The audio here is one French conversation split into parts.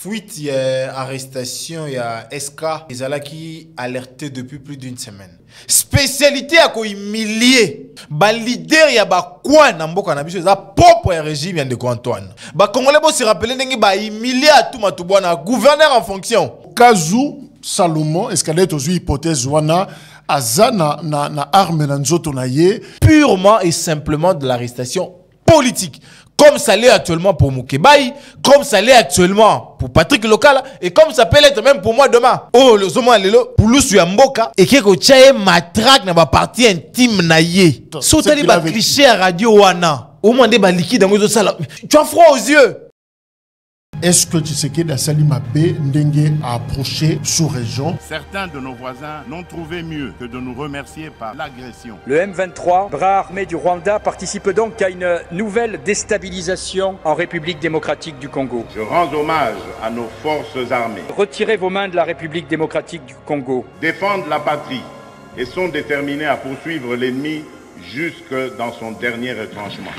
fuite, il y a arrestation, il y a SK. Ils ont qui alerté depuis plus d'une semaine. Spécialité à quoi humilier. Ba leader il y a ba quoi n'amboka na biso za propre régime ya ndeko Antoine. Ba Congolais bo se rappeler ndenge ba humilier à tout matubwana gouverneur en fonction. Kazu Salomon escalade aux hypothèses wana azana na arme na nzoto na ye Purement et simplement de l'arrestation politique. Comme ça l'est actuellement pour Moukebaï, comme ça l'est actuellement pour Patrick Lokala, et comme ça peut l'être même pour moi demain. Oh, le zomo alelo, pour l'ousu ya mboka, et que tchaye matraque na ba partie intime na ye. Sautali ba cliché à radio wana. Au moins des ba liquide dans sala. Tu as froid aux yeux. Est-ce que Tshisekedi Asali Mabé Ndenge a approché sous-région? Certains de nos voisins n'ont trouvé mieux que de nous remercier par l'agression. Le M23, bras armé du Rwanda, participe donc à une nouvelle déstabilisation en République démocratique du Congo. Je rends hommage à nos forces armées. Retirez vos mains de la République démocratique du Congo. Défendent la patrie et sont déterminés à poursuivre l'ennemi jusque dans son dernier retranchement.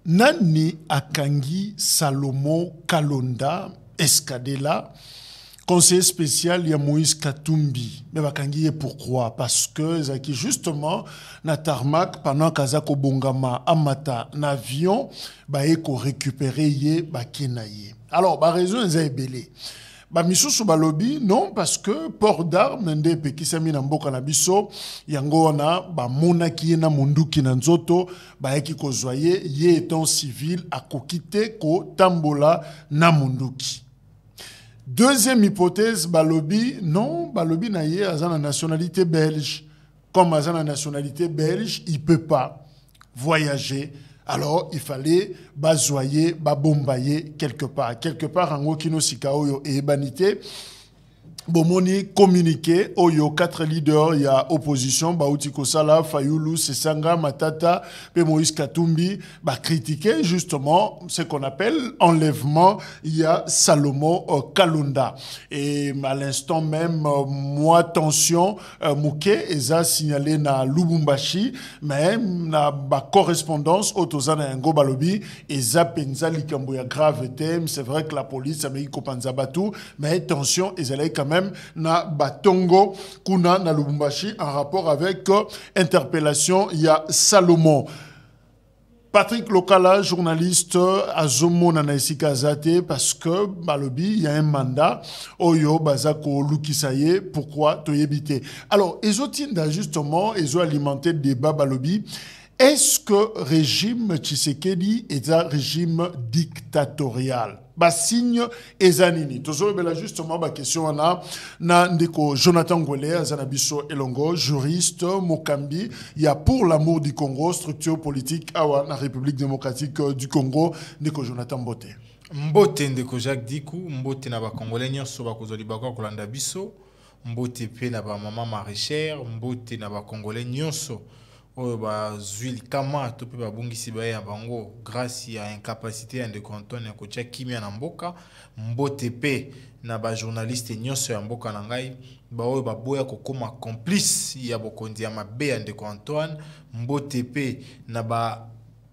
Nani Akangi Salomon Kalonda Escadela, conseiller spécial ya Moïse Katumbi. Mais Bakangi, pourquoi? Parce que Zaki justement na tarmac pendant Kazako Bongama Amata n'avion baeko récupérer ye bakenaye. Alors ba raison est belé. Ba misusu balobi non parce que port d'armes nde pekisami na mboka na biso yango wana ba monaki na munduki na nzoto ba eki kozwaye ye étant civil akokite ko tambola na munduki. Deuxième hypothèse balobi non balobi na ye azana nationalité belge. Comme azana nationalité belge, il peut pas voyager. Alors, il fallait bazoyer, babombayer quelque part. Quelque part, en Okino Sikaoyo et Ebanité, Bomoni communiqué, Oyo, 4 leaders, il y a opposition, Baouti Kosala, Fayoulou, Sesanga, Matata, Moïse Katumbi, critiqué justement ce qu'on appelle enlèvement, il y a Salomon Kalonda. Et à l'instant même, moi, tension, Mouké, Eza signalé na Lubumbashi, mais na correspondance, Otozana Ngo Balobi, Eza Penza Likamboya grave thème, c'est vrai que la police a mis Kopanzabatu, mais tension, Eza quand même na Batongo kuna na Lubumbashi en rapport avec interpellation il y a Salomon. Patrick Lokala, journaliste à Zomo Nanaisika Zate, parce que Balobi, il y a un mandat, Oyo, Bazako, Lukisaye, pourquoi Toyebite. Alors, Ezotinda, justement, ils ont alimenté le débat Balobi. Est-ce que régime Tshisekedi est un régime dictatorial? Signe ezanini. Toujours justement ma question na ndeko Jonathan Ngwele Azanabiso Elongo, juriste Mokambi, il y a pour l'amour du Congo, structure politique awa na République démocratique du Congo, ndeko Jonathan Mbote. Mbote ndeko Jacques Dikou, mbote na ba Congolais nyonso ba kozoli bakwa kolanda biso, mbote pe na ba maman maraîchère, mbote na ba Congolais nyonso. Oyo ba zuili kama to pe ba bungisi ba ya bango grâce à incapacité ya ndeko Antoine ko tia kimia na mboka mbote pe na ba journaliste nyonso ya mboka na ngai ba oyo ba boya ko koma complice ya bokondi ya mabe ya ndeko Antoine mbote pe na ba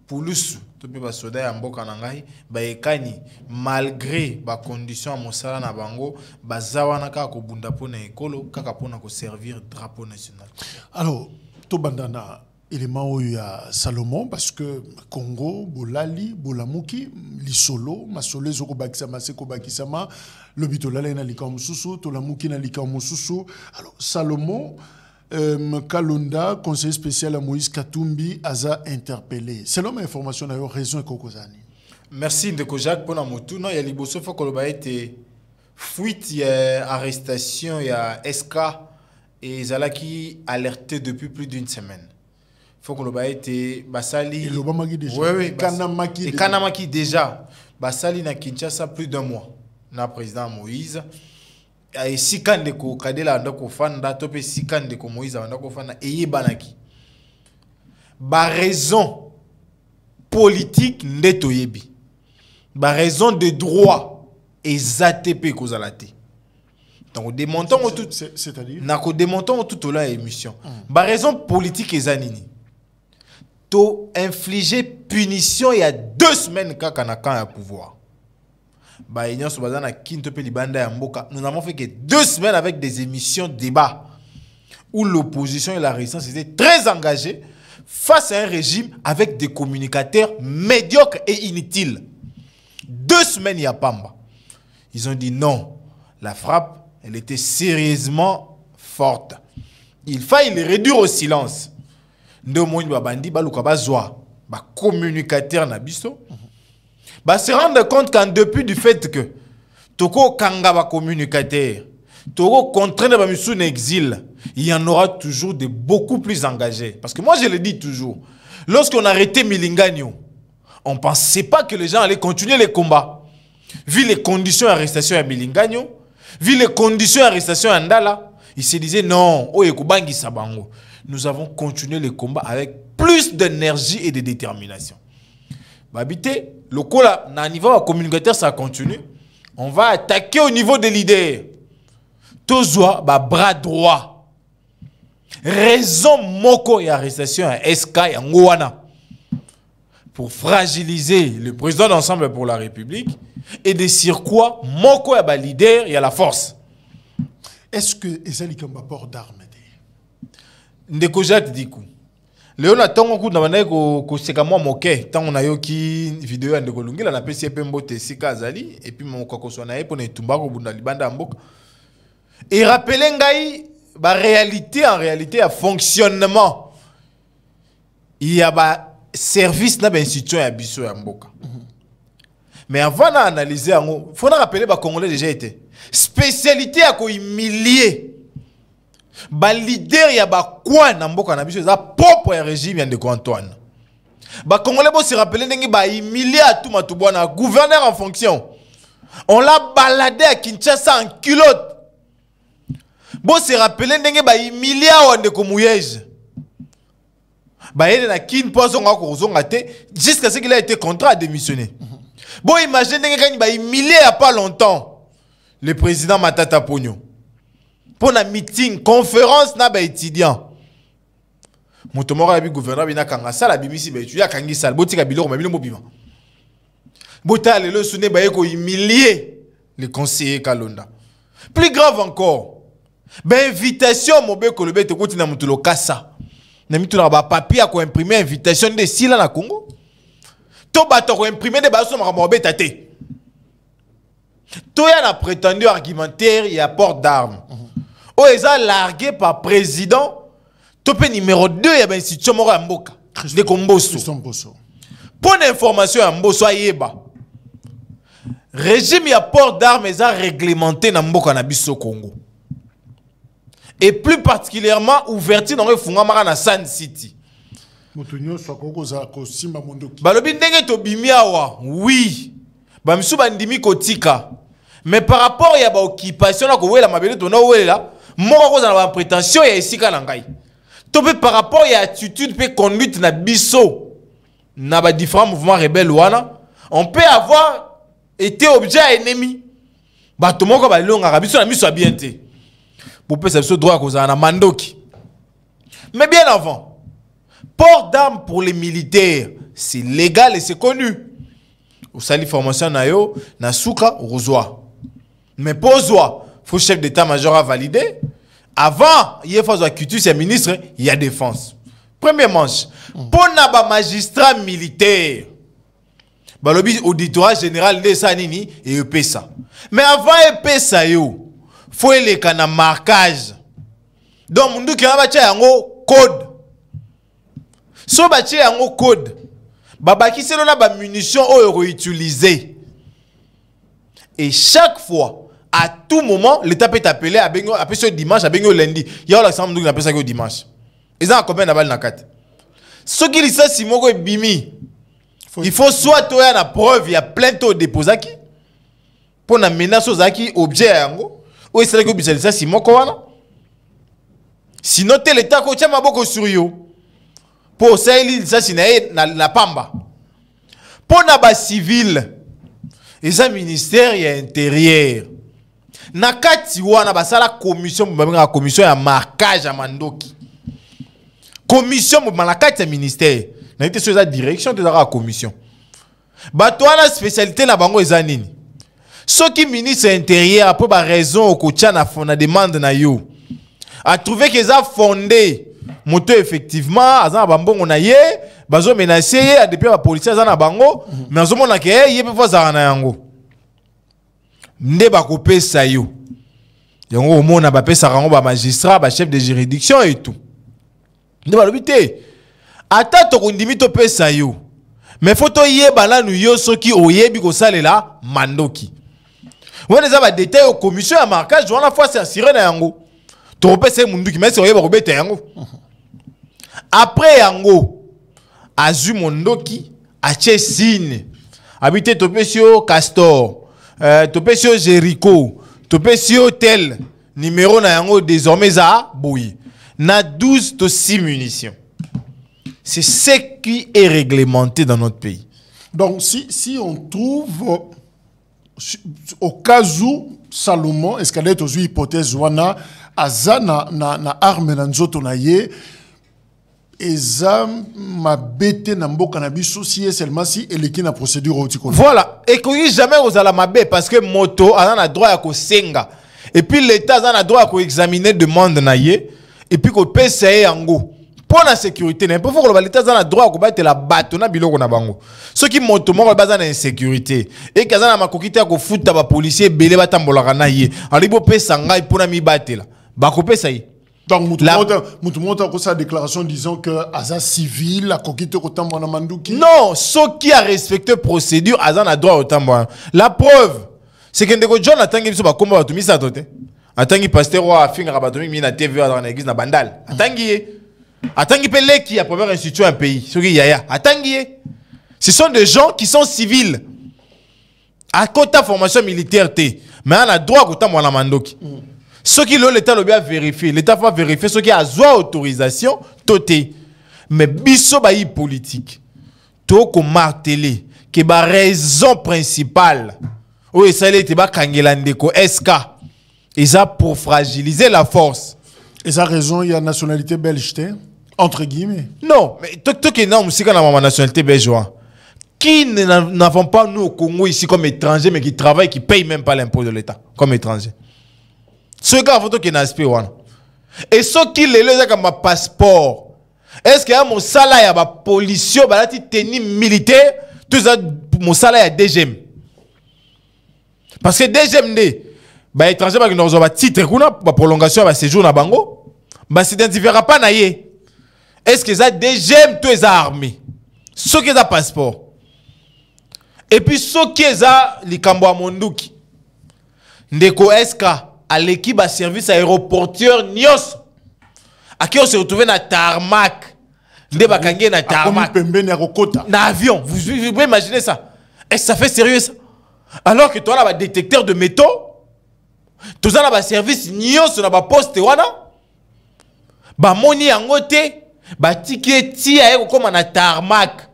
pulusu to pe ba soda ya mboka na ngai ba ekani malgré ba condition ya mosala na bango bazawa na kaka ko bunda pona ekolo kaka pona ko servir drapeau national. Alors to bandana élément ya Salomon parce que Congo bolali bolamuki lisolo masolo zoko bakisama seko bakisama lobitolala na likamususu to lamuki na likamususu. Alors Salomon Kalonda, conseiller spécial à Moïse Katumbi, a interpellé. Selon mes informations, il y a raison et Kokozani. Merci Ndeko Jacques pour la motu. Non, il y a liboso faut que le été fuite, il y a arrestation, il y a SK et Zala qui alerté depuis plus d'une semaine. Faut que le été basali. Et l'Obamaki déjà. Oui. Et Kanamaki déjà. Basali na Kinshasa plus d'un mois. Na président Moïse. Et si quand Ndeko Kadela ndako fanda topé si quand Ndeko Moïse ndako fanda et banaki. Ba raison politique ndeto yebi. Ba raison de droit ezatp kozalate. Donc démontons tout c'est-à-dire nako démontons tout la émission. Ba raison politique ezanini. To infliger punition il y a 2 semaines quand on a pouvoir. Nous avons fait que 2 semaines avec des émissions débat où l'opposition et la résistance étaient très engagées face à un régime avec des communicateurs médiocres et inutiles. 2 semaines, il y a Pamba. Ils ont dit non. La frappe, elle était sérieusement forte. Il fallait les réduire au silence. Communicateur nabiso. Se rendre compte qu'en dépit du fait que Toko Kanga communicateur, Toko contraint en exil, il y en aura toujours de beaucoup plus engagés. Parce que moi je le dis toujours, lorsqu'on a arrêté Milingano, on ne pensait pas que les gens allaient continuer les combats. Vu les conditions d'arrestation à Milingano, vu les conditions d'arrestation à Ndala, ils se disaient non, nous avons continué les combats avec plus d'énergie et de détermination. Babité, le cola, à niveau communicateur, ça continue. On va attaquer au niveau des leaders. Tozoa, bras droit. Raison moko et arrestation à SK et Ngouana. Pour fragiliser le président d'Ensemble pour la République. Et de quoi moko et leader et à la force. Est-ce que Ezali Kamba port d'armes? Ndeko Jacques Dikou. Léon a tant de manière que c'est comme moi moqué. Tant on a eu qui vidéo de Kolungi, la PC Pembote Sika Azali, et puis mon Kokosona pour ne tumba au Bunda Libanda Mbok. Et rappeler Ngaï, réalité, en réalité, à fonctionnement. Il y a service dans l'institution à Bisso et à Mboka. Mais avant d'analyser, il faut rappeler que les Congolais déjà été. Spécialité à quoi humilier. Ba leader ya ba quoi na mboka na biso za propre régime ya ndeko Antoine. Ba Congolais bo se rappeler ndenge ba humilier à tout matubwana gouverneur en fonction. On l'a baladé à Kinshasa en culotte. Bo se rappeler ndenge ba humilier à ndeko Mouyej. Ba yele na kin pozo nga ko zonga te jusqu'à ce qu'il a été contraint à démissionner. Bon imagine ndenge kani ba humilier il y a pas longtemps le président Matata Ponyo. Pour un meeting, conférence na ba étudiant. Motomora bi gouverneur bina kanga sala bimisi ba étudiant kangi sal botika biloko mabilo mobima. Bota le soune ba yeko humilier les conseillers Kalonda. Plus grave encore. Ba invitation mobe ko lebe te koti na mutulo kasa. Na mitula ba papier ko imprimer invitation de sila na Congo. To bato ko imprimer de ba so makambo tate. To ya na prétendu argumentaire et apport d'armes. Oh, ils ont largué par président. Topé numéro 2, il y a une institution à Mboka. De Komboso. Pour l'information à Mboso, Ayeba. Régime, il y a port d'armes, ils ont réglementé dans Mboka Nabiso Congo. Et plus particulièrement, ouverture dans le Fungamara na San City. Balobi ndenge to bimiawa, oui. Bamisu bandimi kotika. Mais par rapport à la occupation, la mabele to na wela. Moi, je suis en prétention et ici, par rapport à l'attitude et conduite na biso, na différents mouvements rebelles, on peut avoir été objet à ennemi. Tout le monde a bien été. Pour que ce droit qu'on a mandoki. Mais bien avant, port d'armes pour les militaires, c'est légal et c'est connu. Au sali formation na yo, na souka, rosoa. Mais pour rosoa, faut chef d'état-major à valider. Avant, il y a phase culture, c'est ministre, il y a défense. Premier manche. Pour les magistrats militaires, balobi auditoire général de Sanini et EPSA. Mais avant EPSA, il faut les canaux marquage. Donc, on dit qu'il y a un code. Si on a un code, babaki c'est la munition utilisée. Et chaque fois, à tout moment, l'État peut t'appeler à Bengo, après ce dimanche, à Bengo lundi. Il y a l'ensemble qui appelle ça dimanche. Ils ont combien de balles dans la carte? Ce qui est si mon bimi, il faut soit toi la preuve, il y a plein de déposés qui pour la menace aux acquis, objet à yango, ou est-ce que vous avez ça si mon koala? Sinon, l'État coach ma beaucoup sur you. Pour ça, il ça si na pamba. Pour na bas civil, les ministère et intérieur. Nakati wana basala commission ya marquage à mandoki. Commission na kati ya ministère. na été sur la direction de la commission. Bato la spécialité na bango ezanini. Ce qui ministre intérieur a pas raison au coach na fona demande na yo. A trouvé que ça fondé moto effectivement azana bambongo na ye bazo menacer a depuis la police azana bango mais azomo na ke ye pe fa na yango. Nde ba kopesa yo. Yango omona ba pesa rango ba magistrat ba chef de juridiction et tout. Nde ba lobité. Ata to kondimi to pesa yo. Mais faut to yeba la nu yo soki oyebi ko salela mandoki. Wona za ba détail au commission ya marquage wana fois c'est assuré na yango. To pesa munduki mais c'est oyeba ko beta yango. Après yango azu mondoki ache signe. Habité to pesio Castor, to pesio Jericho, to pesio tel numéro na yango désormais za boui. Na 12 to 6 munitions. C'est ce qui est réglementé dans notre pays. Donc, si on trouve, au cas où Salomon, est-ce qu'elle est aux hypothèses, wana, aza na arme na nzoto na ye, eza ma bête na mboka na biso si seulement si elle est na procédure au tikolo. Voilà. Et qu'on jamais aux alamabé parce que moto a un droit à ko senga. Et puis l'État a un droit à ko examiner demande na ye. Et puis ko PCA yango. Pour la sécurité, il faut que l'État ait le droit de battre la bateau na biloko na bango. Ceux qui montent mo ba za na insécurité et que za na makokita ko futa ba policier belé batambola na ye. Ali bo pesa ngai pona mi batela. Ba ko pesa yi. Donc mutu monta ko sa déclaration disant que aza civil la kokite ko tambola manduki. Non, ceux qui a respecté procédure aza na droit au tambola. La preuve c'est que ndeko John atangi biso ba komba bato misa tote. Atangi pasteur wa finga bato mi na TV dans l'église na Bandal. Atangi Atangi Pelé qui a première institution un pays. Ce sont des gens qui sont civils. À côté de formation militaire, mais on a droit à la mandoki. Ceux qui l'ont l'État le bien vérifier. L'État va vérifier ceux qui ont autorisation. Toté. Mais biso bayi politique. Toko martelé. Que la raison principale. Oui, ça l'est ba kangelandeko SK. Et ça pour fragiliser la force. Et ça raison, il y a nationalité belge, entre guillemets. Non, mais tout qui est non, c'est quand la nationalité belge. Qui n'avons pas nous au Congo ici comme étrangers, mais qui travaillent, qui payent même pas l'impôt de l'État comme étrangers. Ceux qui ont qui n'aspirent pas. Et ceux qui les comme un passeport. Est-ce qu'il y a mon salaire, ma police, ma tenue militaire, tout ça, mon salaire est DGM. Parce que DGM, les étrangers qui n'ont pas de titre, la prolongation de séjour na bango, bah s'identifiera pas na ye. Est-ce que ça DGM tous les armées, ceux qui ont passeport, et puis ceux qui ont les cambo à monduki, ndeko SK à l'équipe à service aéroportuaire Nios, à qui on se retrouve na tarmac, ndé bakangé na tarmac, na avion. Vous pouvez imaginer ça? Est-ce que ça fait sérieux ça? Alors que toi là, un détecteur de métaux. Tout ça na service nyonso na ba poste wana ba moni yango te ba ticket ti aye ko na tarmac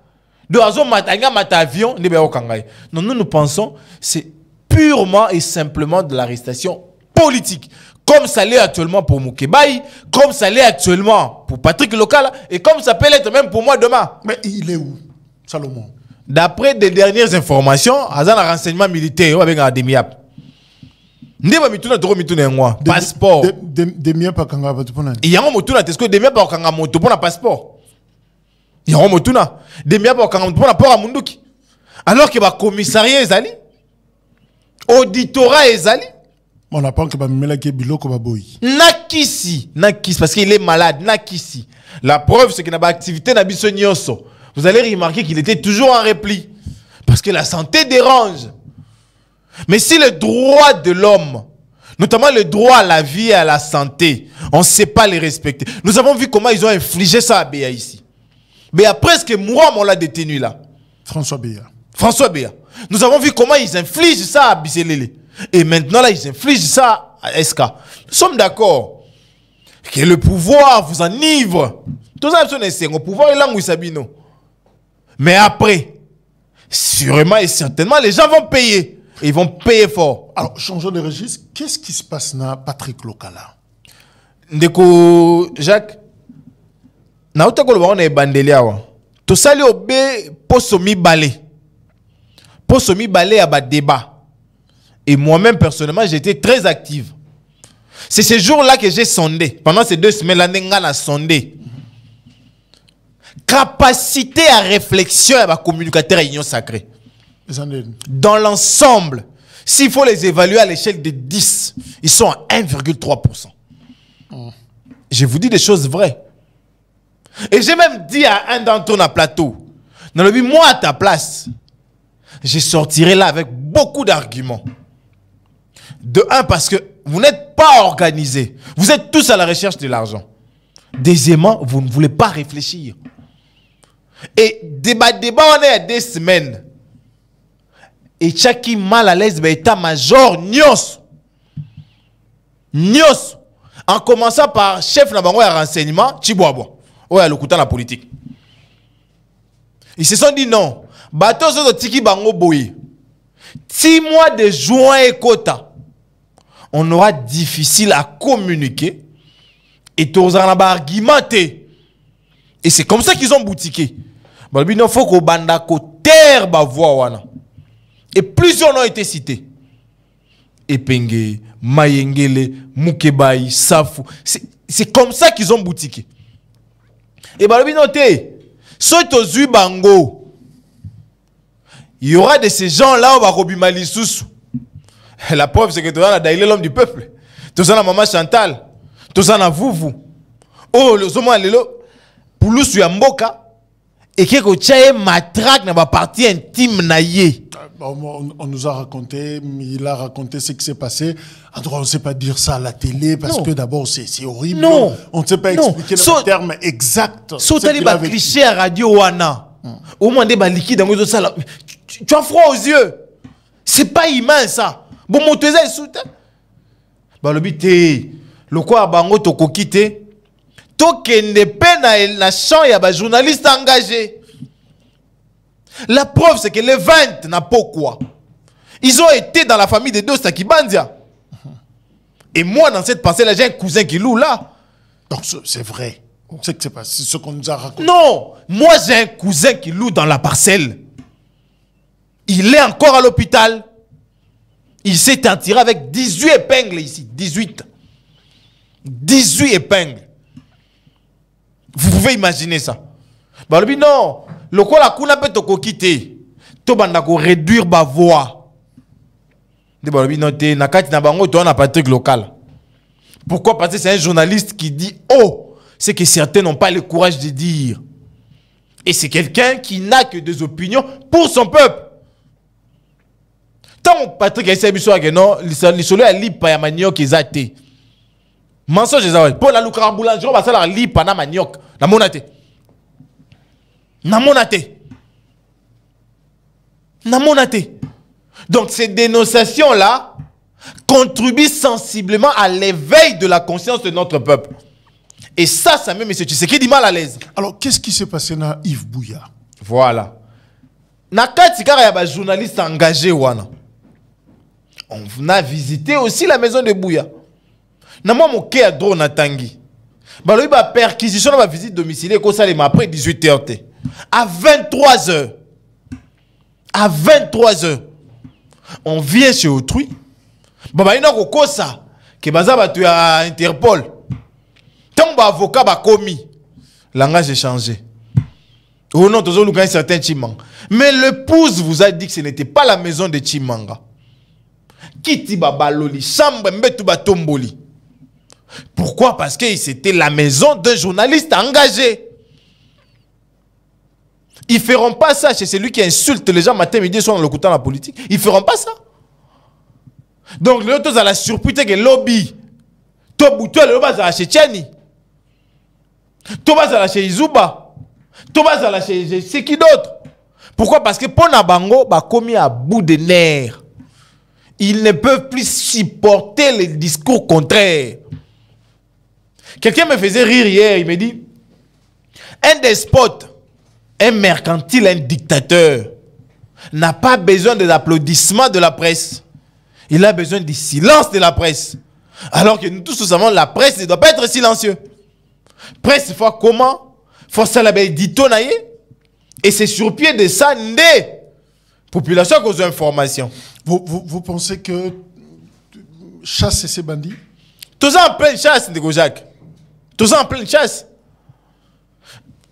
do azo matanga mat avion ne ba okangai. Non, nous pensons c'est purement et simplement de l'arrestation politique comme ça l'est actuellement pour Moukebaï, comme ça l'est actuellement pour Patrick Lokala et comme ça peut l'être même pour moi demain. Mais il est où Salomon? D'après des dernières informations, azan un renseignement militaire avec un demi-ap. Ndeba mituna toko mituna ngwa passeport demia pa kanga batu pona yango motuna tesko demia pa kanga moto pona passeport yango motuna demia pa kanga moto pona pora munduki alors que ba commissariat ezali auditorat ezali on apprend que ba mela ke biloko ba boy nakisi parce qu'il est malade nakisi la preuve c'est que na ba activité na biso nyonso vous allez remarquer qu'il était toujours en repli parce que la santé dérange. Mais si le droit de l'homme, notamment le droit à la vie et à la santé, on ne sait pas les respecter. Nous avons vu comment ils ont infligé ça à Béa ici. Béa presque mourant, on l'a détenu là. François Béa. François Béa. Nous avons vu comment ils infligent ça à Bisselele. Et maintenant là, ils infligent ça à SK. Nous sommes d'accord que le pouvoir vous enivre. Tout ça, c'est le pouvoir est là où Sabino. Mais après, sûrement et certainement, les gens vont payer. Ils vont payer fort. Alors, changeons de registre. Qu'est-ce qui se passe dans Patrick Lokala? Ndeko Jacques, na utako lo baona ebandelia wa. To sali obé posomi balé. Posomi balé à bas débat. Et moi-même, personnellement, j'étais très active. C'est ce jour-là que j'ai sondé. Pendant ces 2 semaines, on a sondé. Capacité à réflexion et à communicateur à Union Sacrée. Dans l'ensemble, s'il faut les évaluer à l'échelle de 10, ils sont à 1,3%. Je vous dis des choses vraies. Et j'ai même dit à un d'entre eux dans le plateau, moi à ta place, je sortirai là avec beaucoup d'arguments. De un, parce que vous n'êtes pas organisés. Vous êtes tous à la recherche de l'argent. Deuxièmement, vous ne voulez pas réfléchir. Et débat, on est à 2 semaines. Et chaki mal à l'aise, état-major, Nyos. En commençant par chef de renseignement, Chiboabo. Ouais, le couteau la politique. Ils se sont dit non. Bateau sur le tiki bango boy. 6 mois de juin et quota. On aura difficile à communiquer. Et tous en argumenter. Et c'est comme ça qu'ils ont boutiqué. Il faut qu'on banda terre ba voix wana. Et plusieurs ont été cités. Epenge, Mayengele, Mukebai, Safou. C'est comme ça qu'ils ont boutiqué. Et balobi noté, soto zui bango. Il y aura de ces gens-là au Barobi Malisusu. La preuve, c'est que tu as Daïlé, l'homme du peuple. Tu as la maman Chantal. Tu as la Vouvou. Oh, le Zomo Alelo. Poulou Suyamboka. Et que tu as matraque dans la partie intime naïe. On nous a raconté, il a raconté ce qui s'est passé. On ne sait pas dire ça à la télé parce que d'abord c'est horrible. Non. On ne sait pas expliquer le terme exact. Sauf que tu as cliché à radio Wana. Au moins, tu as liquide dans les salles. Tu as froid aux yeux. C'est pas humain ça. Bon, mon tésé est soutenu. Bah, le but est le quoi bango to kokite. Token de peine la champ y a des journalistes engagés. La preuve, c'est que les 20 n'a pas quoi. Ils ont été dans la famille de Dosta Kibandia. Et moi, dans cette pensée-là, j'ai un cousin qui loue là. Donc, c'est vrai. C'est que c'est pas ce qu'on nous a raconté. Non, moi, j'ai un cousin qui loue dans la parcelle. Il est encore à l'hôpital. Il s'est tiré avec 18 épingles ici. 18. 18 épingles. Vous pouvez imaginer ça. Bah, lui, non. Le quoi la kuna peut te quitter. To banda ko réduire ba voix. De bah, lui, non, te nakati na bango, toi, on a Patrick local. Pourquoi? Parce que c'est un journaliste qui dit oh, c'est que certains n'ont pas le courage de dire. Et c'est quelqu'un qui n'a que des opinions pour son peuple. Tant Patrick a essayé de non, les solo a li pa ya manioc ezate. Mensonge ezawai. Pour la lucra boulangerie, on va ça la li pa na manioc. Na monate. Na monate. Na monate. Donc ces dénonciations-là contribuent sensiblement à l'éveil de la conscience de notre peuple. Et ça met M. Tshisekedi mal à l'aise. Alors, qu'est-ce qui s'est passé dans Yves Bouya? Voilà. Nakati kara ya ba journaliste engagé wana. On a visité aussi la maison de Bouya. Na moi mon ke a drone na tangi. Ba lo ba perquisition na ba visite domiciliaire ko salema après 18h. À 23h. À 23h. On vient chez autrui. Baba ina ko kosa ke baza ba tu à Interpol. Tant ba avocat ba commis. Langage est changé. Oh non, toujours un certain Chimanga. Mais l'épouse vous a dit que ce n'était pas la maison de Chimanga. Kiti babaloli, chambre mbetu batomboli. Pourquoi? Parce que c'était la maison d'un journaliste engagé. Ils ne feront pas ça chez celui qui insulte les gens matin, midi, soir dans le couteau dans la politique. Ils ne feront pas ça. Donc, les autres, à la surprise, que lobby, to bouton, le bas à chez Tchani, to bas à chez Izuba. C'est qui d'autre? Pourquoi? Parce que pour Nabango, bah commis à bout de nerfs. Ils ne peuvent plus supporter les discours contraires. Quelqu'un me faisait rire hier, il me dit un despote, un mercantile, un dictateur n'a pas besoin de l'applaudissement de la presse. Il a besoin du silence de la presse. Alors que nous tous savons la presse ne doit pas être silencieuse. Presse, il faut comment? Faut ça la belle dito naïe. Et c'est sur pied de ça, population qui a information. Vous pensez que chasse ces bandits? Tous en pleine chasse, Ndeko Jacques. Tous en pleine chasse.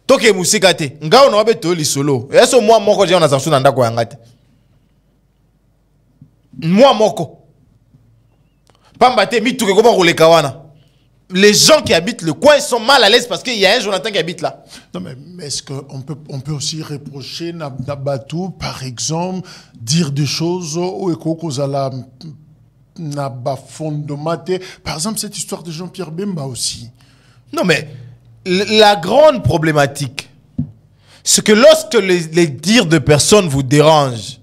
Toke musikate. Nga on a to li solo. Et ça moi moko j'ai on a sanction nanda ko yangate. Moi moko. Pambate mi tuke comment rouler kawana. Les gens qui habitent le coin sont mal à l'aise parce qu'il y a un Jonathan qui habite là. Non, mais est-ce qu'on peut aussi reprocher Nabatou, par exemple, dire des choses au Ekoko-Zala fondement. Par exemple, cette histoire de Jean-Pierre Bemba aussi. Non, mais la grande problématique, c'est que lorsque les dires de personnes vous dérangent,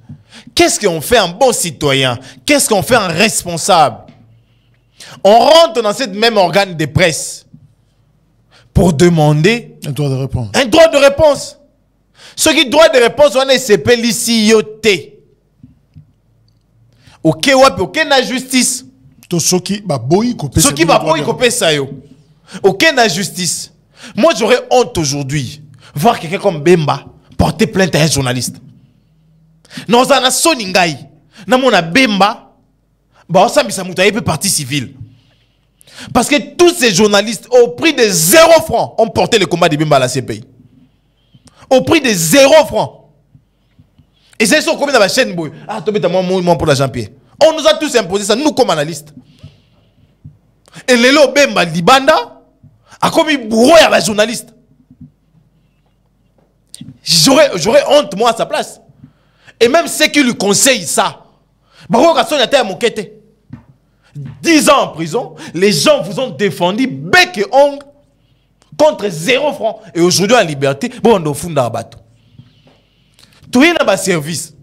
qu'est-ce qu'on fait un bon citoyen? Qu'est-ce qu'on fait un responsable? On rentre dans cette même organe de presse pour demander un droit de réponse. Un droit de réponse. Ce qui droit de réponse, on est CP l'ici yoté. Ok, wapi, ok, na justice. Ce qui va boy couper ça yo. Ok, na justice. Moi, j'aurais honte aujourd'hui voir quelqu'un comme Bemba porter plainte à un journaliste. Non, ça n'a soningai. Na mona Bemba. Bah, ça peut partie civile. Parce que tous ces journalistes, au prix de 0 francs, ont porté le combat de Bemba à la CPI. Au prix de 0 francs. Et c'est ça, combien dans la chaîne, boy. Ah, tu as moi pour la Jean-Pierre. On nous a tous imposé ça, nous comme analystes. Et Lelo Bemba Libanda a commis brouillé à la journaliste. J'aurais honte, moi, à sa place. Et même ceux qui lui conseillent ça. 10 ans en prison, les gens vous ont défendu bec et ongle contre 0 francs. Et aujourd'hui en liberté, bon, on a fond dans le bateau. Tout est dans le service.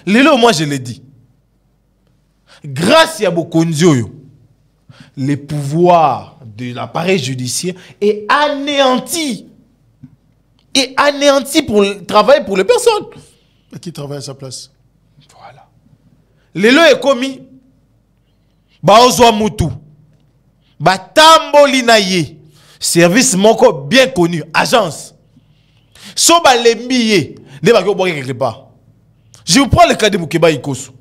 Moi je l'ai dit. Grâce à Bokondio, le pouvoir de l'appareil judiciaire est anéanti. Et anéanti pour travailler pour les personnes. Qui travaille à sa place? Voilà. Lelo est commis. Baozwa mutu. Batamboli na ye. Service moko bien connu. Agence. So ba lembiye. Ne ba ko quelque part. Je vous prends le cas de Moukeba Ikosu.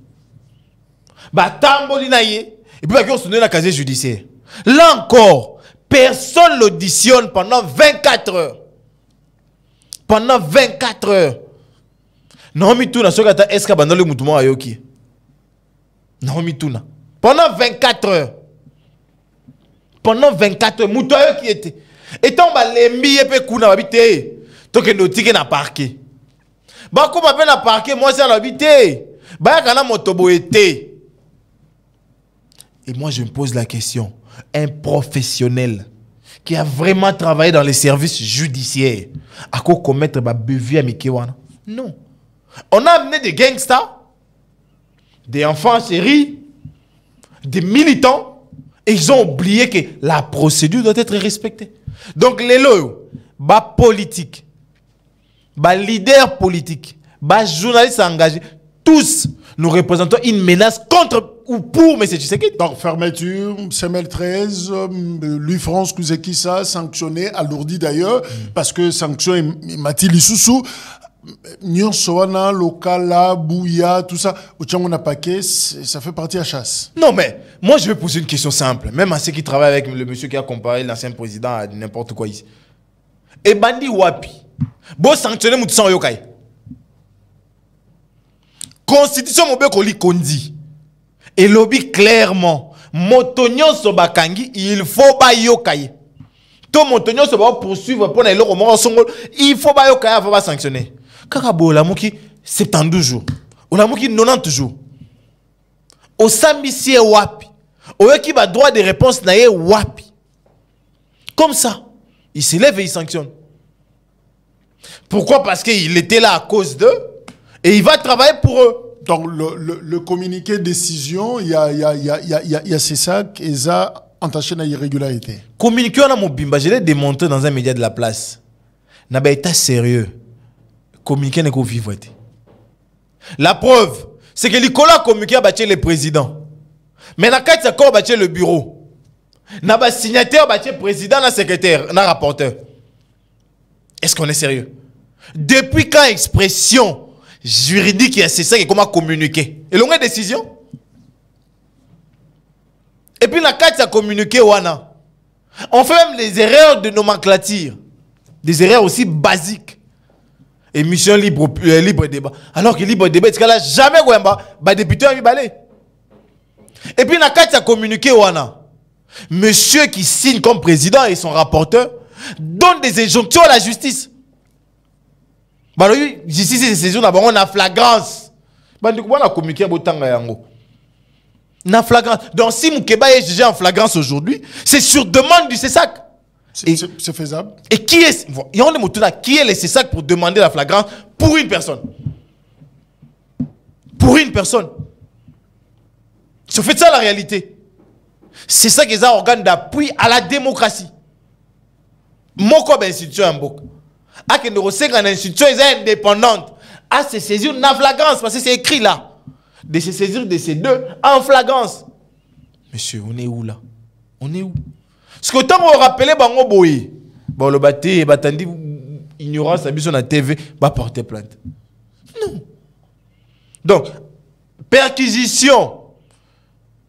Batamboli na ye. Et puis ba ko sonner la casier judiciaire. Là encore, personne l'auditionne pendant 24 heures. Pendant 24 heures. Naomi Tuna, est-ce que bandole mutumo ayoki? Naomi Tuna. Pendant 24 heures. Pendant 24 heures, mutu ayoki était. Et tant ba lembi epe kuna babite. To ke notike na parquet. Ba ko ba na parquet, moi c'est na babite. Ba kana motobo était. Et moi je me pose la question, un professionnel qui a vraiment travaillé dans les services judiciaires, à quoi commettre ba bevie à Mikewana? Non. On a amené des gangsters, des enfants en série, des militants, et ils ont oublié que la procédure doit être respectée. Donc les loyaux, bas politique, bas leader politique, bas journalistes engagés, tous nous représentons une menace contre ou pour M. Tshisekedi. Donc fermeture, CML13, Louis-France Kouzekissa, sanctionné, alourdi d'ailleurs, parce que sanction est Mathilde Soussou. Nyon Soana, Lokala, Bouya, tout ça, on a paquet, ça fait partie à chasse. Non, mais moi je vais poser une question simple, même à ceux qui travaillent avec le monsieur qui a comparé l'ancien président à n'importe quoi ici. Et Bandi Wapi, bon sanctionner Moutsan Yokai. Constitution Mobekoli Kondi. Et lobby clairement, Motonyon Sobakangi, il faut pas Yokai. Tout Motonyon Soba poursuivre pour aller au moment il faut pas Yokai, il faut pas sanctionner. Kakabo la mouki 72 jours. Ou la mouki 90 jours. Au sambisie wapi. Au qui va droit de réponse naie wapi. Comme ça, il se lève et il sanctionne. Pourquoi? Parce qu'il était là à cause d'eux et il va travailler pour eux. Donc le communiqué de décision, il y a ces sacs et ça entaché dans l'irrégularité. Communiqué on a mon bimba, je l'ai démontré dans un média de la place. N'a pas été sérieux. Communiqué n'est qu'au vivre. La preuve, c'est que Nicolas a communiqué à bâtir le président. Mais dans 4 accords, bâtir le bureau. N'a pas signataire, bâtir le président, la secrétaire, la rapporteur. Est-ce qu'on est sérieux? Depuis quand expression juridique, c'est ça qui est comment communiquer. Et l'on a décision. Et puis la carte à communiquer, wana. On fait même des erreurs de nomenclature. Des erreurs aussi basiques. Émission libre débat. Alors que libre débat, c'est là jamais bah député a mis balai. Et puis la carte à communiquer, wana. Monsieur qui signe comme président et son rapporteur donne des injonctions à la justice. Bah oui, justice et saison d'abord on a flagrance. Bah du coup on a communiqué botanga yango. Na flagrance. Donc si Moukeba est jugé en flagrance aujourd'hui, c'est sur demande du CESAC. C'est faisable. Et qui est il y a des mots là, qui est le CESAC pour demander la flagrance pour une personne? Pour une personne. C'est fait ça la réalité. C'est ça qui est un organe d'appui à la démocratie. Moko ben institution en bok. A que nous recevons une institution indépendante. À se saisir en flagrance parce que c'est écrit là. De se saisir de ces deux en flagrance. Monsieur, on est où là? On est où? Parce que tant qu'on rappelait bango boy, bon le bâti batandi ignorance à sur la TV, va porter plainte. Non. Donc perquisition.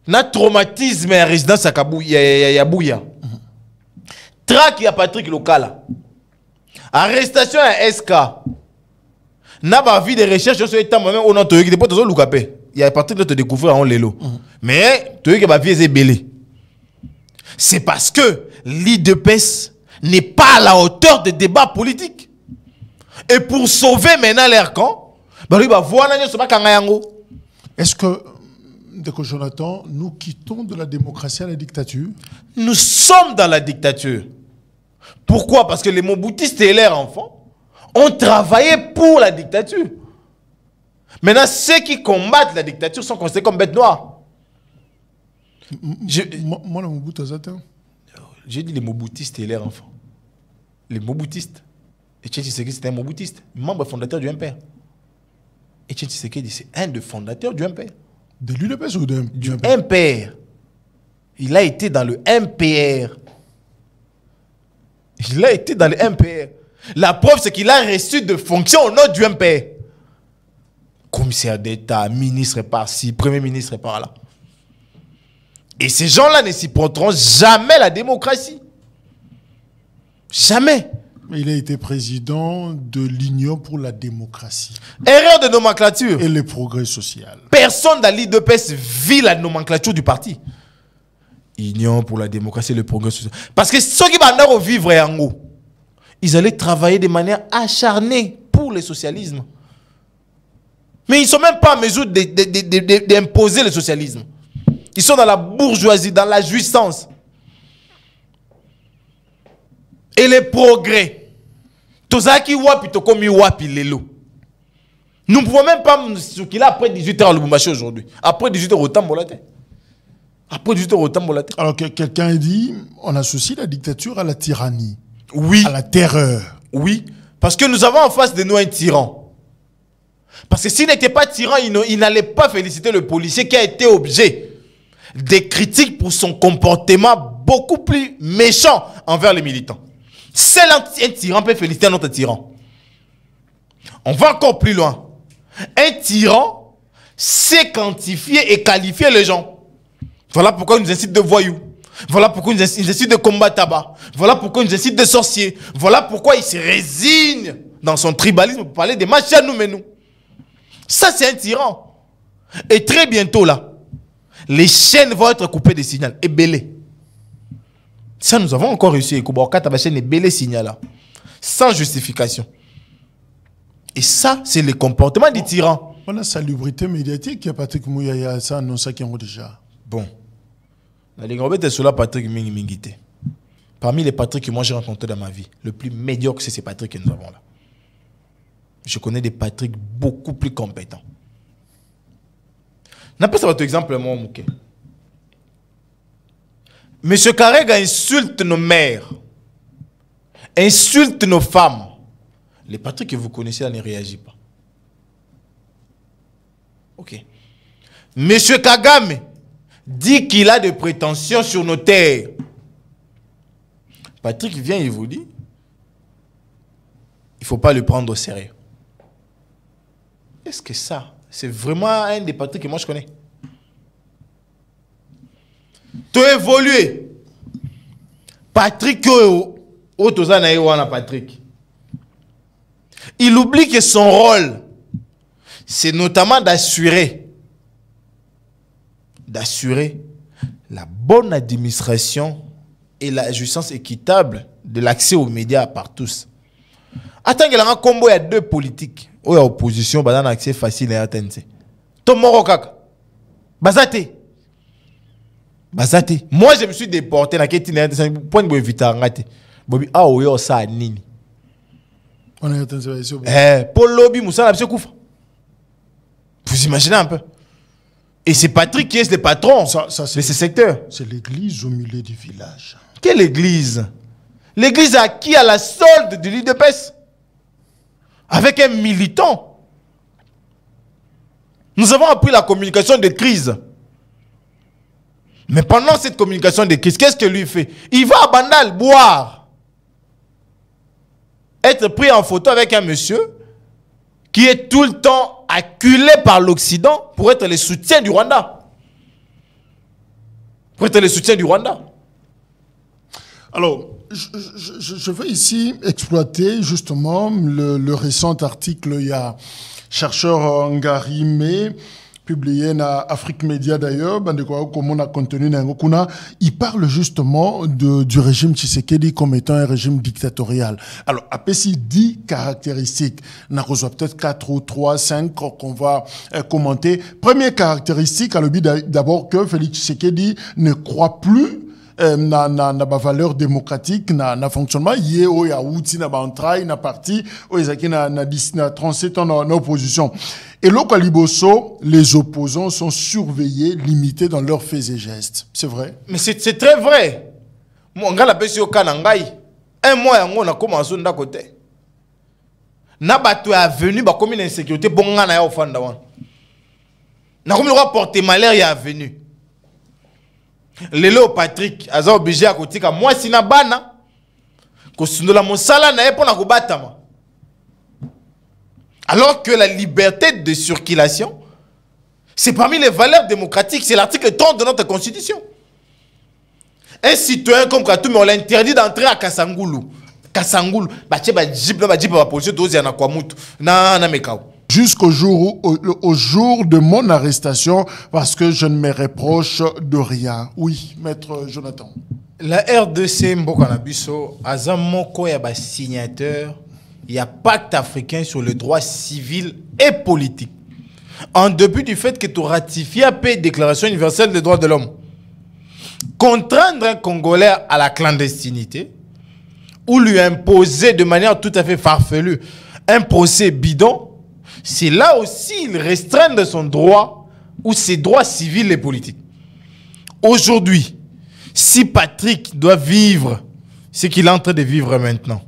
Na traumatisme et résidence à Kabouya. Traque à Patrick Lokala. Arrestation à SK. N'a pas vu de recherche sur l'état moi-même on a tout qui pas Loukapé. Il y a Patrick de te découvrir en lélo. Mais tu que ma vie est belé. C'est parce que l'IDPS n'est pas à la hauteur des débats politiques. Et pour sauver maintenant l'air camp, bah lui va voir là sur Kangayango. Est-ce que Ndeko Jonathan, nous quittons de la démocratie à la dictature? Nous sommes dans la dictature. Pourquoi? Parce que les Moboutistes et leurs enfants ont travaillé pour la dictature. Maintenant, ceux qui combattent la dictature sont considérés comme bêtes noires. Moi, le Mobutu, j'ai dit les Moboutistes et leurs enfants. Les Moboutistes. Et Tshisekedi, c'était un Moboutiste, membre fondateur du MPR. Et Tshisekedi, c'est un des fondateurs du MPR. De l'UDPS ou du MPR. Il a été dans le MPR. Il a été dans le MPR. La preuve, c'est qu'il a reçu de fonctions au nom du MPR. Commissaire d'État, ministre par-ci, premier ministre par-là. Et ces gens-là ne s'y prendront jamais la démocratie. Jamais. Il a été président de l'Union pour la démocratie. Erreur de nomenclature. Et le progrès social. Personne dans l'IDPS vit la nomenclature du parti. Union pour la démocratie et le progrès social. Parce que ceux qui vont vivre en haut, ils allaient travailler de manière acharnée pour le socialisme. Mais ils ne sont même pas en mesure d'imposer le socialisme. Ils sont dans la bourgeoisie, dans la jouissance. Et les progrès. Tozaki wapi tokomi wapi lelo. Nous ne pouvons même pas ce qu'il a après 18h à Lubumbashi aujourd'hui. Après 18h au Tambolate. Après 18h au Tambolate. Alors que quelqu'un dit, on associe la dictature à la tyrannie. Oui. À la terreur. Oui. Parce que nous avons en face de nous un tyran. Parce que s'il n'était pas tyran, il n'allait pas féliciter le policier qui a été objet des critiques pour son comportement beaucoup plus méchant envers les militants. Seul un tyran peut féliciter un autre tyran. On va encore plus loin. Un tyran sait quantifier et qualifier les gens. Voilà pourquoi il nous incite de voyous. Voilà pourquoi il nous incite de combat tabac. Voilà pourquoi il nous incite de sorciers. Voilà pourquoi il se résigne dans son tribalisme pour parler des machins à nous mais nous. Ça c'est un tyran. Et très bientôt là, les chaînes vont être coupées des signaux et belées. Ça, nous avons encore réussi. La chaîne est belée signal là. Sans justification. Et ça, c'est le comportement du tyran. On a salubrité médiatique. Il y a Patrick Mouyaya, ça, non, ça qui ont déjà. Bon. La Ligue Robert est sur là, Patrick Mingite. Parmi les Patrick que moi j'ai rencontrés dans ma vie, le plus médiocre, c'est ces Patrick que nous avons là. Je connais des Patrick beaucoup plus compétents. N'importe votre exemple, moi, Mouké. Monsieur Karega insulte nos mères, insulte nos femmes. Les Patrick que vous connaissez là ne réagissent pas. Ok. Monsieur Kagame dit qu'il a des prétentions sur nos terres. Patrick vient et vous dit, il ne faut pas le prendre au sérieux. Est-ce que ça, c'est vraiment un des Patrick que moi je connais? Tu as évolué. Patrick, Patrick. Il oublie que son rôle, c'est notamment d'assurer la bonne administration et la jouissance équitable de l'accès aux médias par tous. Attends qu'il y a un combo, il y a deux politiques. Ou il y a opposition, il y a un accès facile à atteindre. Tomoro kaka. Bazate. Moi, je me suis déporté dans le point de vue. Bobi, ah, oui, ça, nini. On est attendu. Paul Lobby, Moussa, la koufa. Vous imaginez un peu. Et c'est Patrick qui est le patron de ce secteur. C'est l'église au milieu du village. Quelle église? L'église à qui? À la solde de l'IDPS. Avec un militant. Nous avons appris la communication de crise. Mais pendant cette communication de crise, qu'est-ce que lui fait? Il va à Bandal boire. Être pris en photo avec un monsieur qui est tout le temps acculé par l'Occident pour être le soutien du Rwanda. Alors, je vais ici exploiter justement le récent article, il y a chercheur Ngari May, publié dans Afrique Média d'ailleurs, comme on a contenu dans il parle justement du régime Tshisekedi comme étant un régime dictatorial. Alors, après 10 caractéristiques, on a peut-être 4 ou 3, 5 qu'on va commenter. Première caractéristique, d'abord que Félix Tshisekedi ne croit plus na valeur démocratique na fonctionnement yé o ya outi na ba entraille na parti o ezaki na 37 ans na opposition et loko liboso les opposants sont surveillés limités dans leurs faits et gestes. C'est vrai? Mais c'est très vrai. Moi ngala pesi o kana ngai un mois yango na commencé nda côté na bato ya venu ba comme une insécurité bonga na ya ofanda wan na comme le porter malheur ya venu. Lelo Patrick aza obligé à kotika moi sina bana ko sundola mosala na epona ko batama. Alors que la liberté de circulation c'est parmi les valeurs démocratiques, c'est l'article 30 de notre constitution. Un citoyen comme Katumbi on l'interdit d'entrer à Kasangulu. Jusqu'au jour au jour de mon arrestation, parce que je ne me reproche de rien. Oui, maître Jonathan. La RDC Mbokanabiso, Azamoko yaba signateur, il y a pacte africain sur le droit civil et politique. En dépit du fait que tu ratifies la Déclaration universelle des droits de l'homme, contraindre un Congolais à la clandestinité ou lui imposer de manière tout à fait farfelue un procès bidon, c'est là aussi il restreint de son droit ou ses droits civils et politiques. Aujourd'hui, si Patrick doit vivre ce qu'il est en train de vivre maintenant,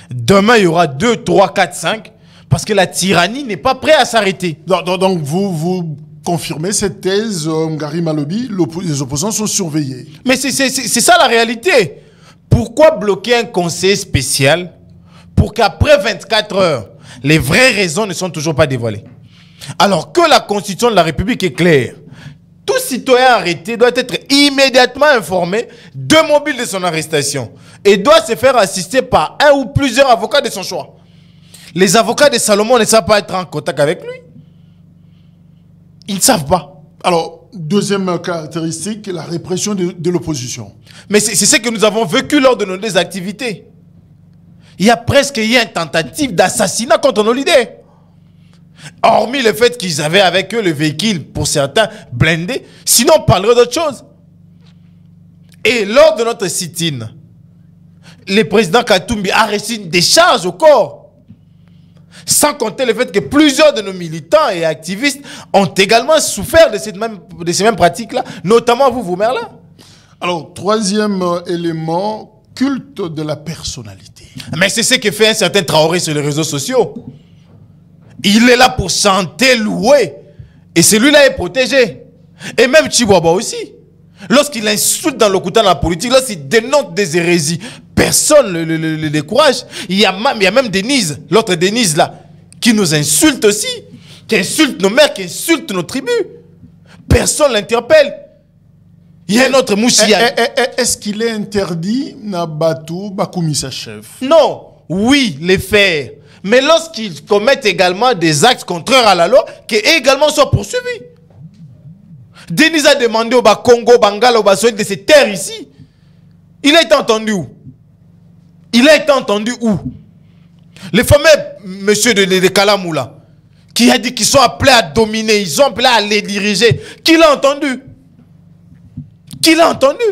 demain il y aura 2, 3, 4, 5, parce que la tyrannie n'est pas prête à s'arrêter. Donc vous confirmez cette thèse, Ngari Malobi, les opposants sont surveillés. Mais c'est ça la réalité. Pourquoi bloquer un conseil spécial pour qu'après 24 heures, les vraies raisons ne sont toujours pas dévoilées? Alors que la Constitution de la République est claire. Tout citoyen arrêté doit être immédiatement informé de mobile de son arrestation et doit se faire assister par un ou plusieurs avocats de son choix. Les avocats de Salomon ne savent pas être en contact avec lui. Ils ne savent pas. Alors, deuxième caractéristique, la répression de l'opposition. Mais c'est ce que nous avons vécu lors de nos deux activités. Il y a presque une tentative d'assassinat contre nos leaders. Hormis le fait qu'ils avaient avec eux le véhicule, pour certains, blindé. Sinon, on parlerait d'autre chose. Et lors de notre sit-in, le président Katumbi a reçu une décharge au corps. Sans compter le fait que plusieurs de nos militants et activistes ont également souffert de ces mêmes pratiques-là, notamment vous-même là. Alors, troisième élément, culte de la personnalité. Mais c'est ce que fait un certain Traoré sur les réseaux sociaux. Il est là pour chanter, louer. Et celui-là est protégé. Et même Chihuahua aussi. Lorsqu'il insulte dans le coup de la politique, lorsqu'il dénonce des hérésies, Personne ne le décourage. Il y a même Denise, l'autre Denise là, qui nous insulte aussi, qui insulte nos mères, qui insulte nos tribus. Personne ne l'interpelle. Il y a un autre Mouchia. Est-ce qu'il est interdit na bateau bakoumisa chef? Non, oui, les faire. Mais lorsqu'ils commettent également des actes contraires à la loi, qu'ils également soient poursuivis. Denis a demandé au Congo, Bangala, au Basoïd de se taire ici. Il a été entendu où? Il a été entendu où? Le fameux monsieur de Kalamoula, qui a dit qu'ils sont appelés à dominer, ils sont appelés à les diriger. Qui l'a entendu? Qui l'a entendu?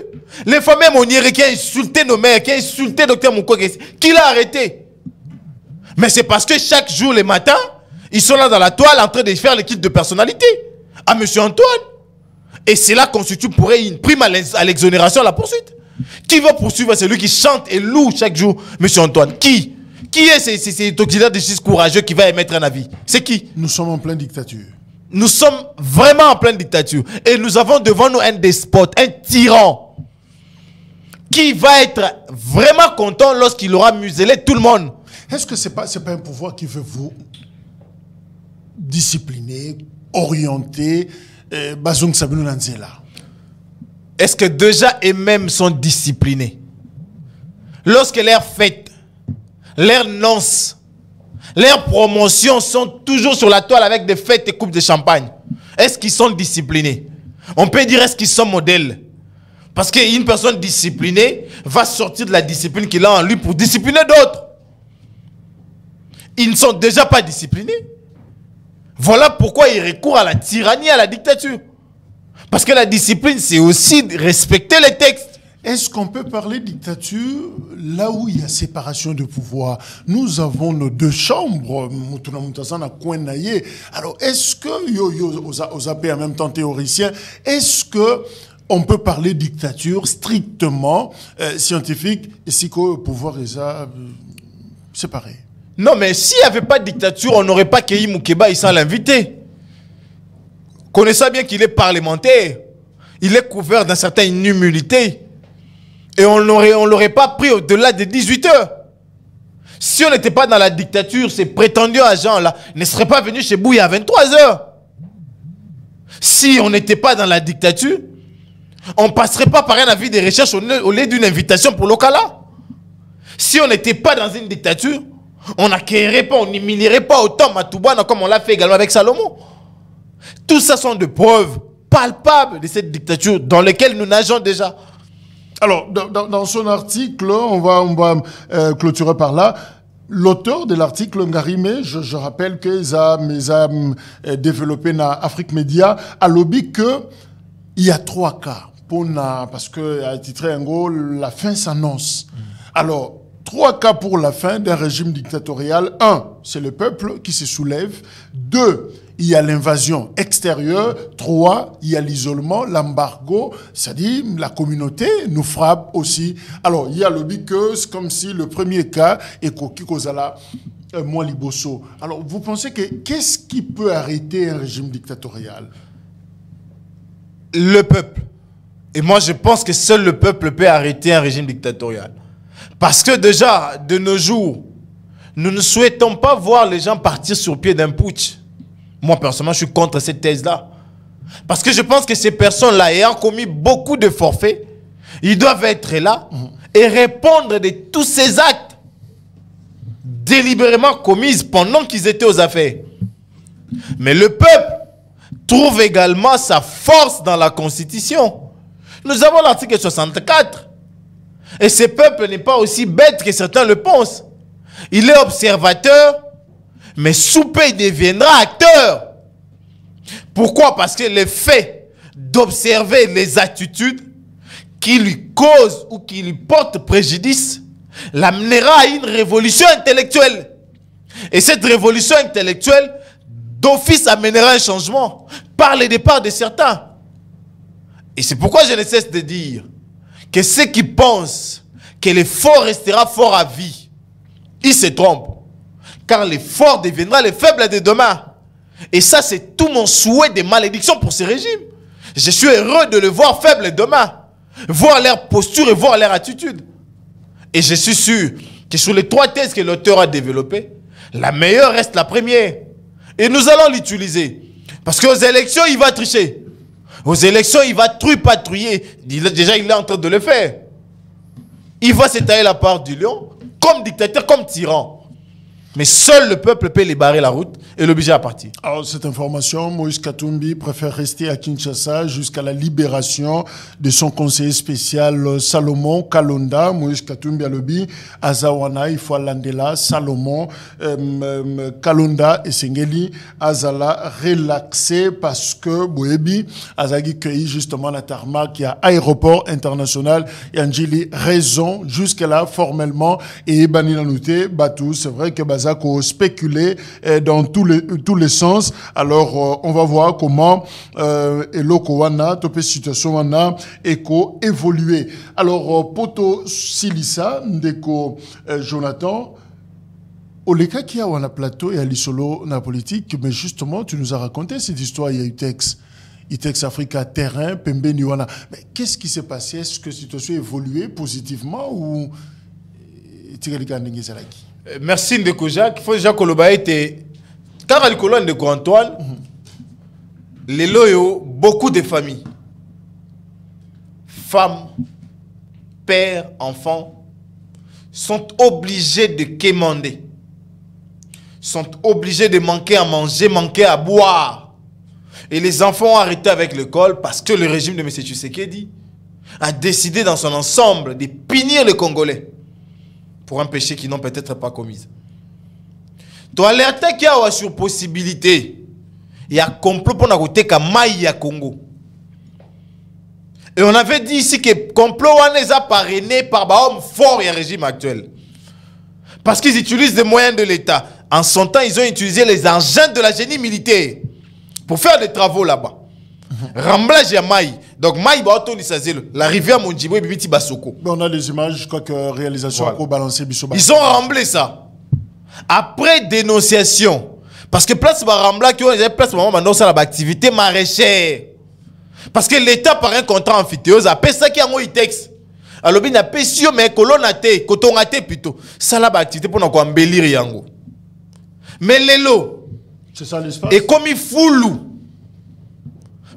Le fameux Moniere qui a insulté nos mères, qui a insulté Dr Moukoué, qui l'a arrêté? Mais c'est parce que chaque jour, le matin, ils sont là dans la toile en train de faire l'équipe de personnalité à M. Antoine. Et cela constitue pour eux une prime à l'exonération, à la poursuite. Qui va poursuivre celui qui chante et loue chaque jour M. Antoine? Qui est cet auxiliaire de justice courageux qui va émettre un avis? C'est qui? Nous sommes en pleine dictature. Nous sommes vraiment en pleine dictature. Et nous avons devant nous un despote, un tyran, qui va être vraiment content lorsqu'il aura muselé tout le monde. Est-ce que ce n'est pas un pouvoir qui veut vous discipliner, orienter, Bazoum Sabinou Nanzela? Est-ce que déjà eux-mêmes sont disciplinés? Lorsque leurs fêtes, leurs noces, leurs promotions sont toujours sur la toile avec des fêtes et coupes de champagne, est-ce qu'ils sont disciplinés? On peut dire est-ce qu'ils sont modèles? Parce qu'une personne disciplinée va sortir de la discipline qu'il a en lui pour discipliner d'autres. Ils ne sont déjà pas disciplinés. Voilà pourquoi ils recourent à la tyrannie, à la dictature. Parce que la discipline, c'est aussi respecter les textes. Est-ce qu'on peut parler de dictature là où il y a séparation de pouvoir? Nous avons nos deux chambres. Alors, est-ce que, aux AP en même temps théoriciens, est-ce que on peut parler de dictature strictement scientifique et si le pouvoir est séparé? Non, mais s'il n'y avait pas de dictature, on n'aurait pas Keï Moukeba ici à l'inviter. Connaissant bien qu'il est parlementaire, il est couvert d'une certaine humilité. Et on ne l'aurait pas pris au-delà de 18 heures. Si on n'était pas dans la dictature, ces prétendus agents-là ne seraient pas venus chez Bouya à 23 heures. Si on n'était pas dans la dictature, on ne passerait pas par un avis de recherche au lieu d'une invitation pour l'Okala. Si on n'était pas dans une dictature, on n'accueillerait pas, on n'humilierait pas autant Matoubana comme on l'a fait également avec Salomon. Tout ça sont des preuves palpables de cette dictature dans laquelle nous nageons déjà. Alors, dans son article, on va clôturer par là. L'auteur de l'article, Ngarimé, je rappelle qu'il a développé dans Afrique Média, a lobby que il y a 3 cas. Parce que, à titre en gros, la fin s'annonce. Alors, 3 cas pour la fin d'un régime dictatorial. 1, c'est le peuple qui se soulève. 2, il y a l'invasion extérieure. 3, il y a l'isolement, l'embargo, c'est-à-dire la communauté nous frappe aussi. Alors, il y a le but que c'est comme si le premier cas est Koki Kozala Liboso. Alors, vous pensez que qu'est-ce qui peut arrêter un régime dictatorial? Le peuple. Et moi, je pense que seul le peuple peut arrêter un régime dictatorial. Parce que déjà, de nos jours, nous ne souhaitons pas voir les gens partir sur pied d'un putsch. Moi, personnellement, je suis contre cette thèse-là. Parce que je pense que ces personnes-là, ayant commis beaucoup de forfaits, ils doivent être là et répondre de tous ces actes délibérément commis pendant qu'ils étaient aux affaires. Mais le peuple trouve également sa force dans la Constitution. Nous avons l'article 64. Et ce peuple n'est pas aussi bête que certains le pensent. Il est observateur, mais sous peu il deviendra acteur. Pourquoi? Parce que le fait d'observer les attitudes qui lui causent ou qui lui portent préjudice l'amènera à une révolution intellectuelle. Et cette révolution intellectuelle, d'office, amènera un changement par le départ de certains. Et c'est pourquoi je ne cesse de dire que ceux qui pensent que le fort restera fort à vie, ils se trompent. Car le fort deviendra le faible de demain. Et ça, c'est tout mon souhait de malédiction pour ce régime. Je suis heureux de le voir faible demain. Voir leur posture et voir leur attitude. Et je suis sûr que sur les 3 thèses que l'auteur a développées, la meilleure reste la première. Et nous allons l'utiliser. Parce qu'aux élections, il va tricher. Aux élections, il va tripatouiller. Déjà, il est en train de le faire. Il va s'étaler la part du lion comme dictateur, comme tyran. Mais seul le peuple peut libérer la route et l'obliger à partir. Alors, cette information, Moïse Katumbi préfère rester à Kinshasa jusqu'à la libération de son conseiller spécial Salomon Kalonda. Moïse Katumbi a lobby, Azawana, il faut Landela, Salomon, Kalonda et Sengeli, Azala relaxé parce que Boebi, Azagi cueilli justement la tarmac qui a aéroport international et Angeli raison jusque-là formellement et Banina Nouté, Batou, c'est vrai que Bazako spéculer dans tous les sens. Alors, on va voir comment Eloko Wana, Topé situation Wana, Eko évoluer. Alors, Poto Silissa, Ndeko Jonathan, Oleka qui a Wana plateau et Alisolo na politique, mais justement, tu nous as raconté cette histoire, il y a eu Itex Africa terrain, Pembe Niwana. Mais qu'est-ce qui s'est passé? Est-ce que la situation a évolué positivement ou merci Ndeko Jacques. Il faut déjà que le bail était. Car à l'école de Antoine, les loyaux, beaucoup de familles, femmes, pères, enfants, sont obligés de quémander, sont obligés de manquer à manger, manquer à boire. Et les enfants ont arrêté avec l'école parce que le régime de M. Tshisekedi a décidé dans son ensemble de punir les Congolais pour un péché qu'ils n'ont peut-être pas commis. Tu as alerté qu'il y a sur possibilité. Il y a complot pour n'agoter qu'à Maïa Congo. Et on avait dit ici que complot est parrainé par des hommes forts et un régime actuel. Parce qu'ils utilisent des moyens de l'État. En son temps, ils ont utilisé les engins de la génie militaire pour faire des travaux là-bas. Remblage à Maï. Donc Maï, la rivière Mondjibo et Bibiti Basoko. On a des images, je crois que réalisation a balancé Bissoba. Ils ont remblé ça. Après dénonciation. Parce que place Barambla qui ont place maintenant ça l'activité maraîchère. Parce que l'État par un contrat amphithéose a payé ça qui a un texte. Alors il a payé sur mais colonate, cotonate plutôt. Ça là activité pour nous embellir yango. Mais l'élo. C'est ça l'espace. Et comme il foulou.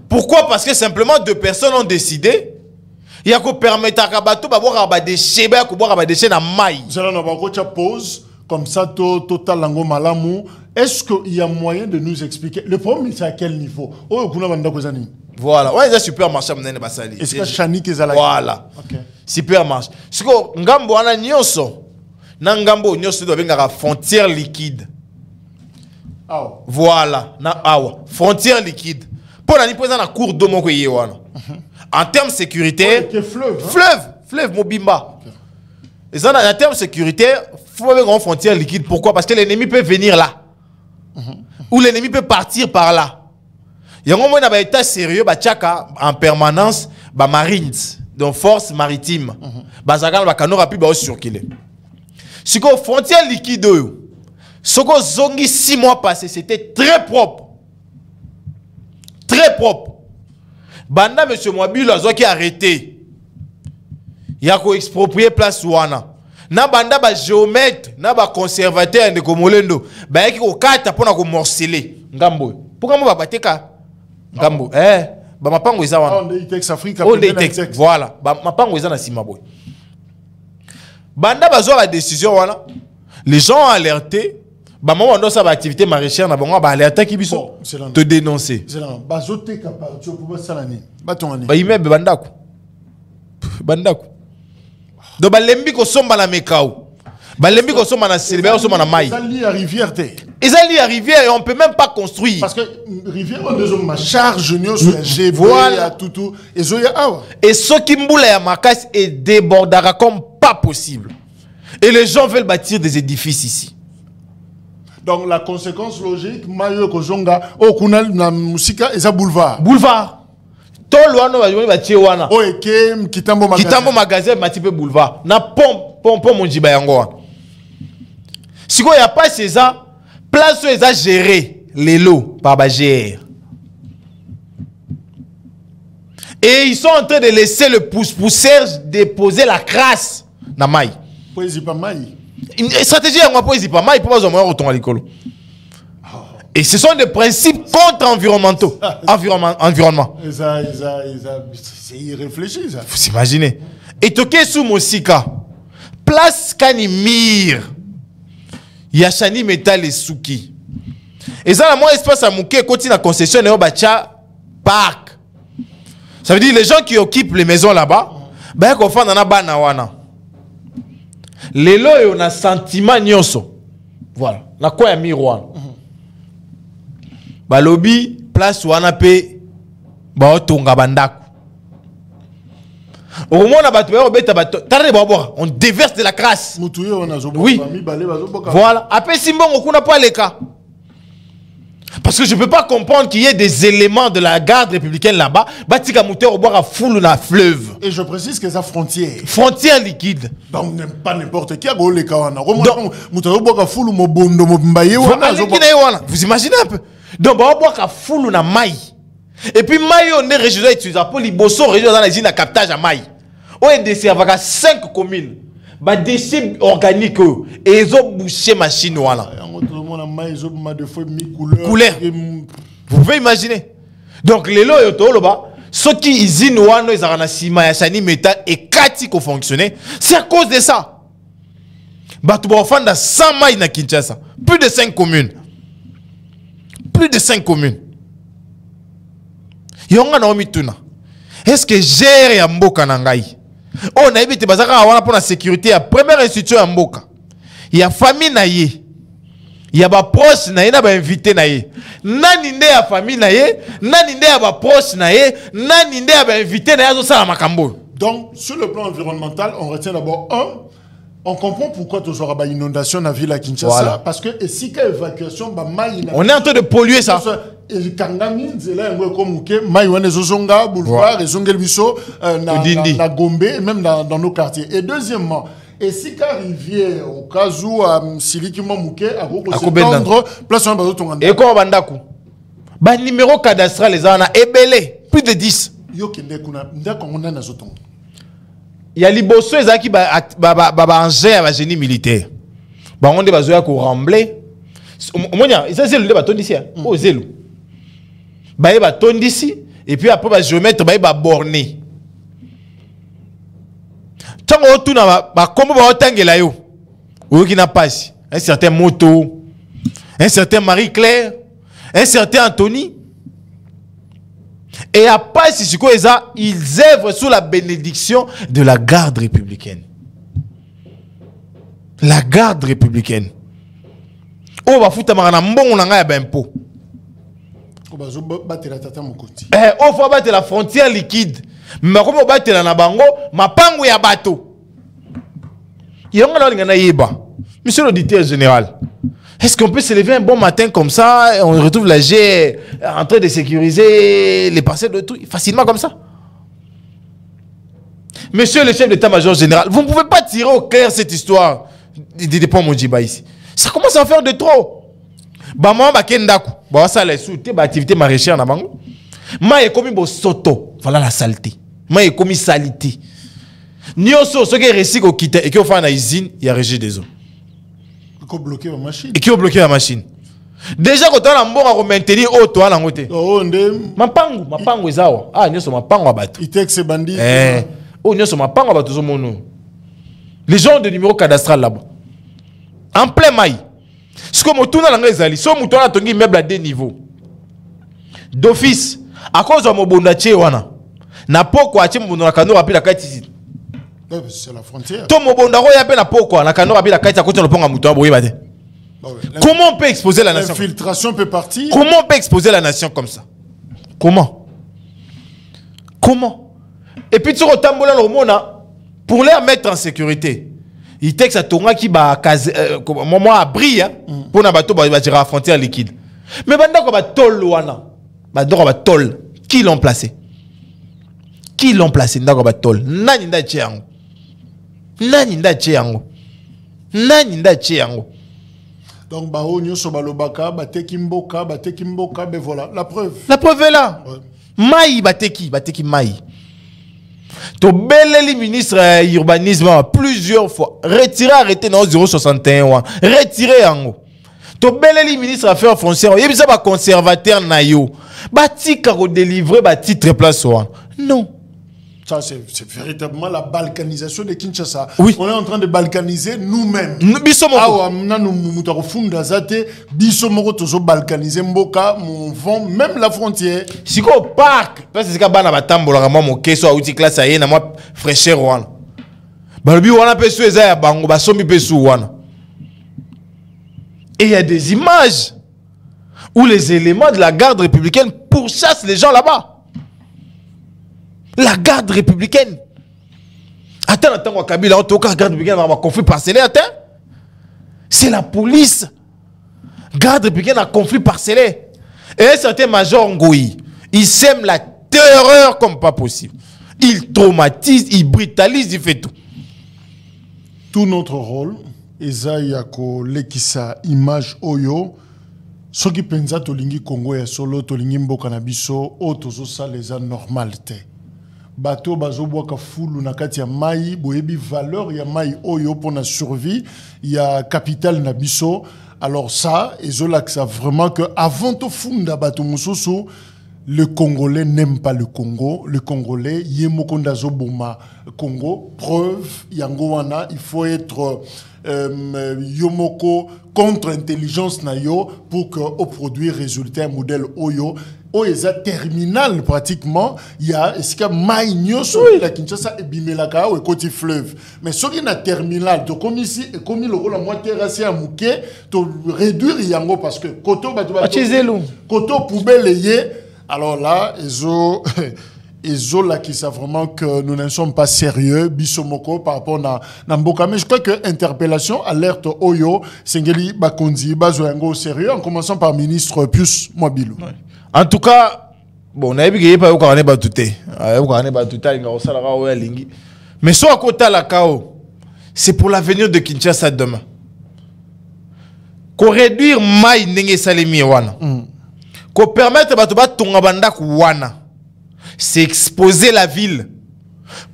Pourquoi? Parce que simplement 2 personnes ont décidé. Il y a qu'on permettre à Kabato de boire des déchets, de déchets dans maï. Nous allons avoir une pause comme ça, total lango malamu. Est-ce qu'il y a moyen de nous expliquer le problème c'est à quel niveau? Voilà, ouais, c'est supermarché mnene basali. Est-ce que Chani Kezala? Voilà. OK. Supermarché. Ce que ngambo ana nyonso. Na ngambo nyonso doit venir à frontière liquide. Ah. Voilà, na awa, frontière liquide. Pour la niposa na cour d'eau moko yewana. En termes sécuritaires, fleuve Mobimba. Et en termes sécuritaires, il faut avoir une frontière liquide. Pourquoi? Parce que l'ennemi peut venir là. Ou l'ennemi peut partir par là. Il y a un moment où état sérieux, en permanence, marines, donc force maritime. Bazagan va cano rapide circuler. Si la frontière liquide, ce que zongi 6 mois passés, c'était très propre. Très propre. Banda M. Mouabilo a qui arrêté. Il y a qu'à exproprier place Wana. Na banda ba géomètre, na ba conservateur de Komolendo, ba yaki ko kata pona ko morceler. Ngambo. Pourquoi mo ba bateka? Ngambo. Ba mapango eza wana. On Itex Africa. On Itex. Voilà. Ba mapango eza na sima boy. Banda ba zo la décision wana. Les gens ont alerté. Bah moi on sa activité maraîchère na bango ba alerter ki biso te dénoncer. C'est là. Ba zote ka partir pour salani. Ba tongani. Ba immeuble bandako. Bandako. Donc balembi ko somba na mekao. Balembi ko somba na célébrer somba na mai. Ils allient à rivière té. Ils allient à rivière et on peut même pas construire. Parce que rivière on deux ma charge nyo sur GB voilà tout et zoya awa. Et ce qui mboula ya makas et débordera comme pas possible. Et les gens veulent bâtir des édifices ici. Donc la conséquence logique, Mayo Kozonga, au Kunal na Musika et boulevard. Boulevard. Tolwano va jouer bâtir wana. Oh et Kitambo magasin. Kitambo magasin bâtir boulevard. Na pom monjiba yango. Si quoi y a pas ça, place où ça géré les lots par Bagère. Et ils sont en train de laisser le pousse-pousseur déposer la crasse na maille. Poésie pas maï. Une stratégie à moi poésie pas mal, il peut pas avoir autant à l'école. Et ce sont des principes contre-environnementaux. Environnement. C'est irréfléchi, ça. Vous imaginez. Et toqué sous Mosika, place Kanimir, Yachani Metal et Souki. Et ça, moi, espace à Mouké, côté la concession, et Bacha Park. Ça veut dire les gens qui occupent les maisons là-bas, ben, qu'on fait dans la banawana. Les lois, on a sentiment nyonso. Voilà. Na quoi ya miroir. Balobi, place wana pe, ba otonga bandaku. Au moment on déverse de la crasse. Oui. Voilà. Après, Simbon, on n'a pas les cas. Parce que je ne peux pas comprendre qu'il y ait des éléments de la garde républicaine là-bas. Batika Mouteur au boire à foule dans la fleuve. Et je précise que c'est frontière. Frontière liquide. Donc, pas n'importe qui a les cas. Vous imaginez un peu. Donc, on va boire à foule dans maille. Et puis, maille, on est régional utilisé. Pour les bossons, régional dans les îles à captage à maille. On est décès avec 5 communes. Bah, décès organiques. Et ils ont bouché machine. Voilà. Couleur. Vous pouvez imaginer. Donc, les lois, ceux qui usine ouano, ils ont un ciment, un métal et 4 qui fonctionné. C'est à cause de ça. Bah, tu vas faire 100 mailles na Kinshasa. Plus de 5 communes. Plus de 5 communes. Yonga na omituna. Est-ce que gère ya mboka na ngai? On a évité bazaka wana pour la sécurité ya première institution ya mboka. Ya famille na ye. Ya ba proche na ye na ba invité na ye. Nani nde ya famille na ye, nani nde ya ba proche na ye, nani nde ya ba invité na ye zo sala makambo. Donc sur le plan environnemental, on retient d'abord on comprend pourquoi tu auras une inondation dans la ville à Kinshasa. Voilà. Parce que si qu'il y a évacuation, on est en train de polluer ça. Et Kangami, c'est là comme Maïwane Zozonga, boulevard, et Zongelbiso, na Gombe, et même dans nos quartiers. Et deuxièmement, et si qu'il rivière, au cas où Siliki Mamouke, à s'étendre, place un bateau ton. Et quoi, Bandaku? Bah, numéro cadastral, les ana ébélé, plus de 10. Yo kende kuna, ndako on a nazoton. Il y a les bosseux qui ont un génie militaire. On est besoin de rembler. Ça, c'est le bâton d'ici. Oh, c'est le bâton d'ici. Et puis après, je vais mettre un borné. Tant que tu n'as pas, comment on va yo? Ou qui n'a pas un certain Moto, un certain Marie-Claire, un certain Anthony. Et après, si ils œuvrent sous la bénédiction de la garde républicaine. La garde républicaine. On va foutre un bon on a un impôt. On va battre la frontière liquide. Mais comment on va battre la nabango, ma pango ya bateau. Monsieur l'auditeur général, est-ce qu'on peut se lever un bon matin comme ça et on retrouve la G en train de sécuriser les parcelles de tout facilement comme ça? Monsieur le chef d'état-major général, vous ne pouvez pas tirer au clair cette histoire de Pont Mondjiba ici. Ça commence à faire de trop. Bah moi bah kendaku, bah ça les sous-té bah activité maraîchère na bango. Ma est commis bo soto, voilà la saleté. Ma est commis salité. Nyoso ce qui est réussi au quitter et qui ont fait une usine, il y a régé des eaux. Bloqué la machine. Et qui ont bloqué la machine. Déjà quand on a un bon à maintenir auto à la montée. Oh mapango ezao. Ah nyoso mapango abatu. Itex bandit. Oh nyoso mapango abatu zo mono. Les gens de numéro cadastral là-bas. En plein maï. Ce que motuna langa ezali, so mutona tongi immeuble à 2 niveaux. D'office à cause de mobonda tché wana. Na poko ache mobonda na kano rapide la kati. C'est la frontière. Comment on peut exposer la nation? L'infiltration peut partir. Comment on peut exposer la nation comme ça? Comment? Et puis tu retamboles le monde pour les mettre en sécurité. Il texte à Tonga qui va moment à briller pour na bateau la frontière liquide. Mais maintenant qu'on va tol wana, maintenant va tol. Qui l'ont placé? Qui l'ont placé dans le tol? Nani nda chiango. Nani nda chiango. Nani nda chiango. Donc bah nyoso balobaka, bateki mboka, ben voilà la preuve. La preuve est là. Ouais. Maï bateki mai. To beleli ministre urbanisme plusieurs fois. Retirer arrêté dans 061. Retirer yango. To beleli ministre affaires foncières. Yebisa ba conservateur na yo. Ba tika ko délivrer ba titre place wana. Non. Ça, c'est véritablement la balkanisation de Kinshasa. Oui. On est en train de balkaniser nous-mêmes. Bisomoko. Balkaniser Mboka, vend même la frontière. Si au parc, parce que c'est quand on batambo la maman moké soit outil classe aïe na moi fraîcheur wana. Balobi wana pesu eza ya bango basomi pesu wana. Et il y a des images où les éléments de la garde républicaine pourchassent les gens là-bas. La garde républicaine. Attends, Kabila, en tout cas, la garde républicaine a un conflit parcellaire. C'est la police. Garde républicaine a un conflit parcellaire. Et un certain major Ngoï, il sème la terreur comme pas possible. Il traumatise, il brutalise, il fait tout. Tout notre rôle, Ezayako Lekisa image Oyo, ce qui pensa Tolingi Congo et Solo, Tolingi Mboka Nabiso, Otozo Saleza normalité. Bateau bazo boaka fulu na kati ya mai boyebi valeur ya mai oyo pour na survie ya capital na biso. Alors ça ezola que ça vraiment que avant to funda bateau mususu, le Congolais n'aime pas le Congo. Le Congolais yemoko ndazo boma Congo. Preuve yango wana il faut être yomoko contre-intelligence na yo pour que au produit résultat un modèle oyo. Oh, il y a terminal pratiquement. Il y a ce qu'il y a maïnio sur la Kinshasa et Bimelaka ou côté fleuve. Mais ce qui est terminal, donc comme ici et comme il aura la moitié terrassé à Mouké, to réduire yango parce que koto poubelle yé. Alors là, ils ont là qui savent vraiment que nous ne sommes pas sérieux, Bisomoko par rapport à Mboka. Mais je crois que interpellation, alerte Oyo, Sengeli Bakonzi, Bazoyango sérieux, en commençant par ministre Pius Mwabilou. Ouais. En tout cas, bon, on a vu pas au batouté. Mais soit à côté la KO, c'est pour l'avenir de Kinshasa demain. Qu'on réduire Maï Nenge Salemi Wana. Qu'on permette à Tongabanda Wana. C'est exposer la ville.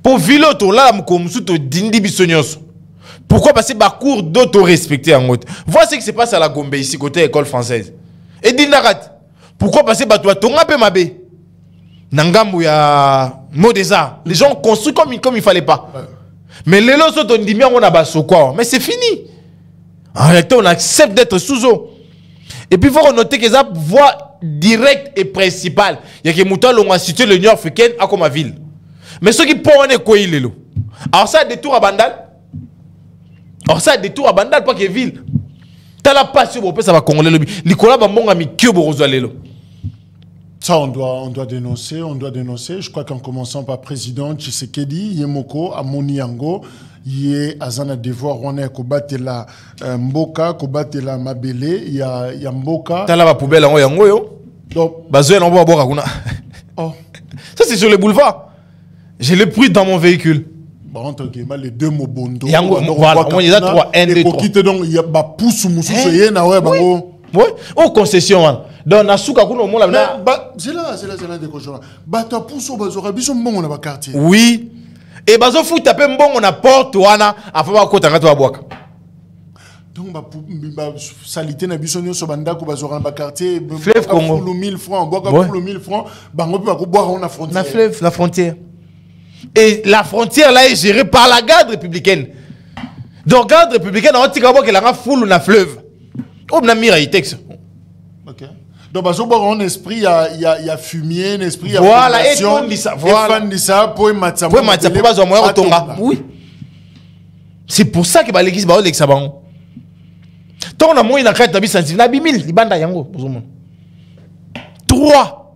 Pour ville autour là, comme sous Dindi Bissonios. Pourquoi passer Bakour d'auto respecter en route? Voici ce qui se passe à la Gombe ici, côté école française. Et Dindarat. Pourquoi passer Batoua Tonga Pemabé Nangamou ya Modesa. Les gens construisent comme il fallait pas. Ouais. Mais les lots sont dit bien on a basso quoi. Mais c'est fini. En réalité, on accepte d'être sous eau. Et puis il faut noter que ça voie directe et principale. Il y a que Mouton l'on a situé l'Union africaine à comme ville. Mais ceux qui pourront quoi il est là. Alors ça détour à Bandal. Alors ça détour à Bandal pas que ville. T'as la passion pour ça va congolais le Nicolas Bambonga mi que borozalelo. Ça, on doit dénoncer, Je crois qu'en commençant par président Tshisekedi, Yemoko, Amoniango, Yé Azana devoir, on est Kobatela Mboka, Kobatela Mabele, il y a Mboka. T'as la poubelle en Yango yo. Donc, Bazoé l'envoie à Borakuna. Oh. Ça, c'est sur le boulevard. Je l'ai pris dans mon véhicule. Bon, entre guillemets, les deux mots bondo. Yango, voilà, il y a 3, 1, 2, 3. Il y a ba pousse moussou, c'est na ouais, bango. Oui, oh concession. Donc, Nasuka kuno mo la. C'est là des cochons. Ba ta pousse au bazora, biso mbongo na ba quartier. Oui. Et bazo fout taper mbongo na porte wana, afa ba kota ngato abwaka. Donc ba salité na biso nyo so banda ko bazora na ba quartier. Fleuve Congo. Pour 1000 francs, boka pour 1000 francs, bango ba ko boire on a frontière. Na fleuve, la frontière. Et la frontière là est gérée par la garde républicaine. Donc garde républicaine on tika boka la foule na fleuve. On a mis un texte. Ok. Donc, un esprit, il y a fumier, un esprit, il y a voilà, et on dit ça. Voilà. Et ça, pour matza. Pour matza, pour bazo moya otonga. Oui. C'est pour ça que l'église ba olek sabango. Tant on a moins na carte tabi sensible na bimil, libanda yango. 3.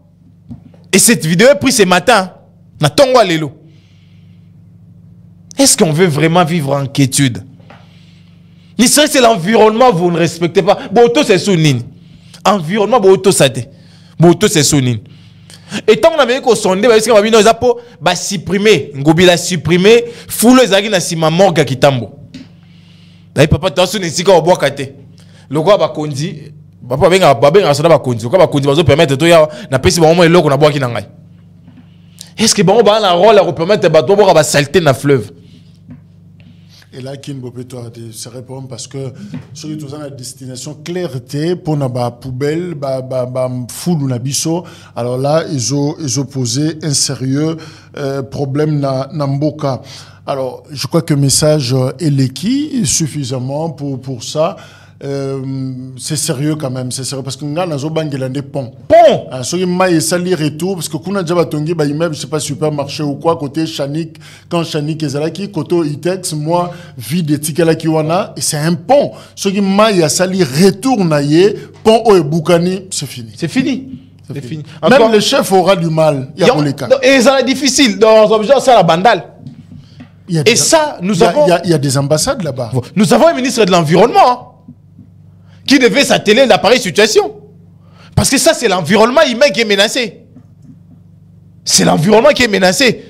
Et cette vidéo est prise ce matin. Na tongo lelo. Est-ce qu'on veut vraiment vivre en quiétude? Il serait que c'est l'environnement, vous ne respectez pas. Boto c'est sounine. Environnement, boto sate. Boto c'est sounine. Et tant qu'on avait qu'on sondé, parce qu'on va venir aux supprimer. Ngobi l'a supprimé. Foule les agis na sima morga kitambo. D'ailleurs, papa, t'as sonné ici quand on boit kate. Le roi va conduire. Papa, ben, ça va conduire. Le roi va conduire. Va se permettre de tout ya. Na pesi ba moment l'eau qu'on a boit qui n'engaille. Est-ce que bon, un rôle à permettre bateau pour avoir saleté dans le fleuve? Et là, qui ne peut pas se répondre parce que ceux qui ont la destination clarté pour na poubelle, foule ou nabiso. Alors là, ils ont posé un sérieux problème na Mboka. Alors, je crois que le message est l'équi suffisamment pour ça. C'est sérieux quand même, c'est sérieux parce que nous avons des ponts. Pont! Ceux qui m'ont sali retour parce que quand on a déjà tongi immeuble, je sais pas supermarché ou quoi côté Chanik, quand Chanik est là qui côté Itex, moi vide tikala qui wana et c'est un pont. Ceux qui m'ont sali retour naie pont au Boukani, c'est fini. C'est fini. C'est fini. Même le chef aura du mal. Il y a les cas. Et ça est difficile dans l'objet ça la bandale. Et ça, nous avons. Il y a des ambassades là-bas. Nous avons un ministre de l'environnement qui devait s'atteler à pareille situation. Parce que ça, c'est l'environnement humain qui est menacé. C'est l'environnement qui est menacé.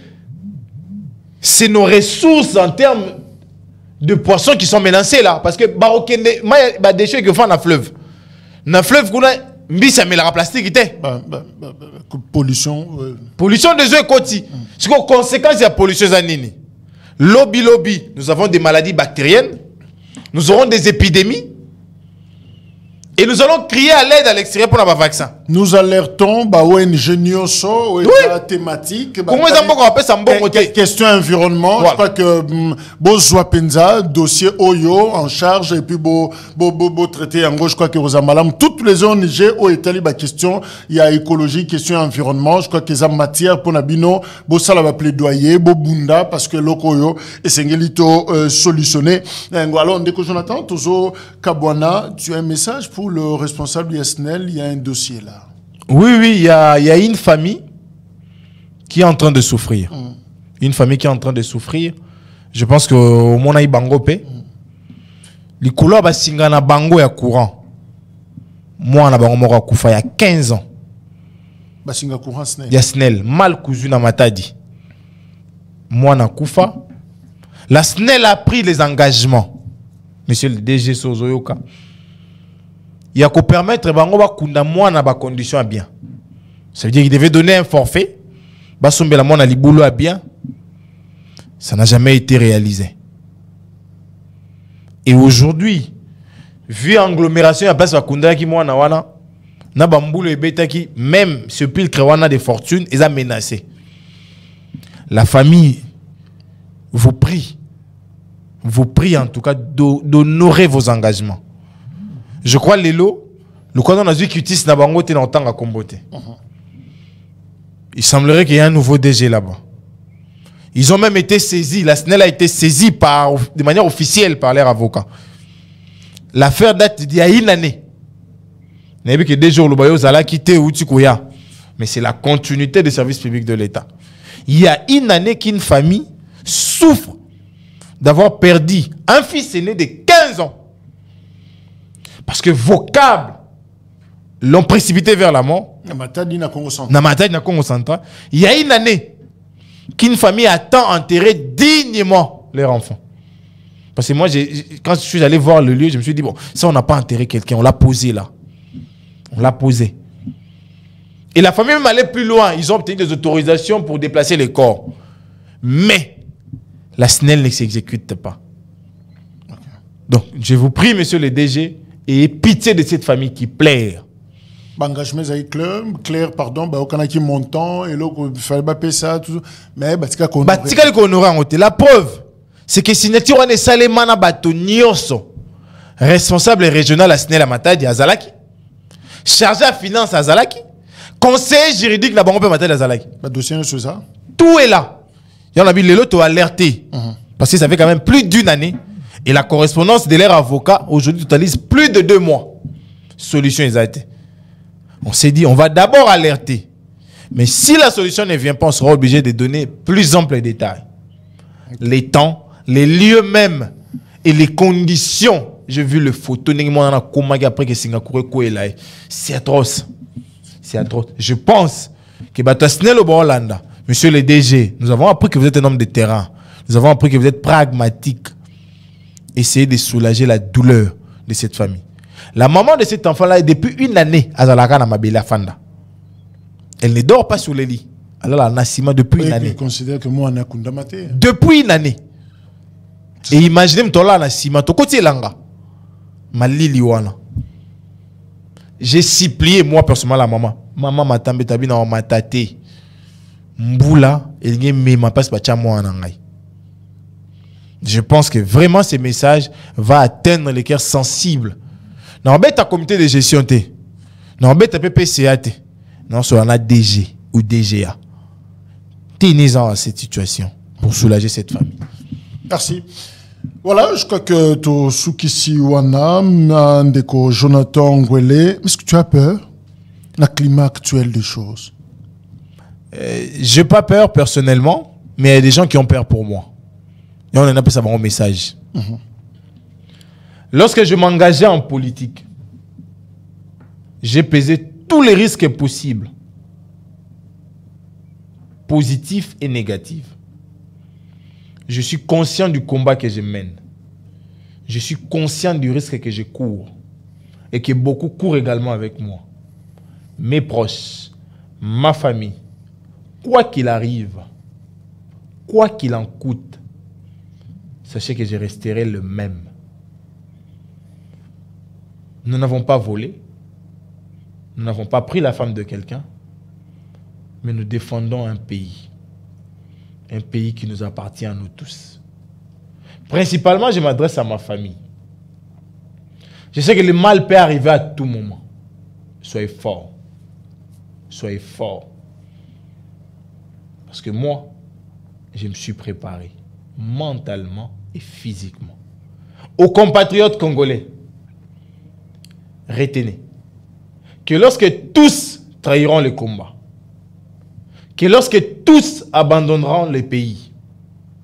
C'est nos ressources en termes de poissons qui sont menacés là. Parce que les déchets que font dans le fleuve. Dans le fleuve, ça met la plastique. Pollution. Pollution des eaux côtiers. C'est quoi conséquence de la pollution zanini? Lobby, nous avons des maladies bactériennes. Nous aurons des épidémies. Et nous allons crier à l'aide à l'extérieur pour avoir vaccin. Nous alertons ONG thématique. Comment on appelle ça bon côté? Question environnement. Voilà. Je crois que Bozwa Penza, dossier Oyo en charge et puis beau traité en gauche. Je crois que vous avez toutes les ONG ont été libre question. Il y a écologie, question environnement. Je crois que ça matière pour Nabino. Ça la va plaidoyer, bunda parce que l'Okoyo et Sengelito solutionné. Alors dès que Jonathan Tozo Kabwana, tu as un message pour le responsable du SNEL, il y a un dossier là. Oui, il y a une famille qui est en train de souffrir. Une famille qui est en train de souffrir. Je pense que au moins il bango les couleurs ba singana bango ya courant. Moi na bango moko kufa il y a 15 ans. Ba singa courant SNEL. Il y a SNEL mal cousu na matadi. Moi na kufa. La SNEL a pris les engagements. Monsieur le DG Sozoyoka. Il y a qu'à permettre bango ba kunda moi na ba condition à bien. Ça veut dire qu'il devait donner un forfait. Ba sombe la moi na libulo à bien. Ça n'a jamais été réalisé. Et aujourd'hui, vu l'agglomération à place bakunda qui moi na wana na bambulo et beta qui même ce pile créwana des fortunes ils a menacé. La famille vous prie en tout cas d'honorer vos engagements. Je crois Lélo, le canton a dit qu'il utilise na bango te na otanga à comboter. Il semblerait qu'il y ait un nouveau DG là-bas. Ils ont même été saisis, la SNEL a été saisie de manière officielle par leurs avocats. L'affaire date d'il y a une année. Il n'y a que 2 jours, le bayo zala quitté Outikoya. Mais c'est la continuité des services publics de l'État. Il y a une année qu'une famille souffre d'avoir perdu un fils aîné de 15 ans. Parce que vos câbles l'ont précipité vers la mort. Namatadi na Congo Central. Il y a une année qu'une famille attend enterrer dignement leur enfant. Parce que moi, quand je suis allé voir le lieu, je me suis dit, bon, ça on n'a pas enterré quelqu'un, on l'a posé là. On l'a posé. Et la famille même allait plus loin. Ils ont obtenu des autorisations pour déplacer les corps. Mais la SNEL ne s'exécute pas. Okay. Donc, je vous prie, monsieur le DG, et pitié de cette famille qui plaire. Engagement clair, pardon, aucun qui montant et l'autre il fallait pas payer ça tout, mais la preuve c'est que signature on est salemana bato nyoso responsable régional à SNEL à Matadi à Zalaki, chargé à finance à Zalaki, conseiller juridique là-bas on peut Matadi à Zalaki. Dossier sur ça. Tout est là. Il y en a vu l'autre alerté parce que ça fait quand même plus d'une année et la correspondance de leurs avocats aujourd'hui totalise plus de 2 mois. Solution ils ont été. On s'est dit, on va d'abord alerter. Mais si la solution ne vient pas, on sera obligé de donner plus ample détails. Les temps, les lieux même et les conditions. J'ai vu le photo, après que Singapour c'est atroce. C'est atroce. Je pense que Batasnel au Hollanda, monsieur le DG, nous avons appris que vous êtes un homme de terrain. Nous avons appris que vous êtes pragmatique. Essayez de soulager la douleur de cette famille. La maman de cet enfant-là est depuis une année à Zalaka na Mabela Fanda. Elle ne dort pas sur le lit. Alors, Nassima, depuis une année. Je considère que moi, on a Kundamate. Depuis une année. Et imaginez, que là, Nassima, to côté langa. Malili wana. J'ai supplié, moi, personnellement, la maman. Maman m'a també tabi na ma tate. Mboula, elle n'y me ma passe pas moi en angai. Je pense que vraiment ce message va atteindre les cœurs sensibles. Non, mais ta comité de gestion te. Non, mais ta PPCA te. Non, sur un DG ou DGA. Tenez en cette situation pour soulager cette famille. Merci. Voilà, je crois que tu Sukisi Wana, Ndeko Jonathan Ngwele, est-ce que tu as peur le climat actuel des choses? J'ai pas peur personnellement, mais il y a des gens qui ont peur pour moi. Et on en appelle ça un message. Lorsque je m'engageais en politique, j'ai pesé tous les risques possibles, positifs et négatifs. Je suis conscient du combat que je mène. Je suis conscient du risque que je cours. Et que beaucoup courent également avec moi. Mes proches, ma famille, quoi qu'il arrive, quoi qu'il en coûte, sachez que je resterai le même. Nous n'avons pas volé. Nous n'avons pas pris la femme de quelqu'un. Mais nous défendons un pays. Un pays qui nous appartient à nous tous. Principalement, je m'adresse à ma famille. Je sais que le mal peut arriver à tout moment. Soyez forts. Soyez forts. Parce que moi, je me suis préparé mentalement et physiquement. Aux compatriotes congolais, retenez que lorsque tous trahiront le combat, que lorsque tous abandonneront le pays,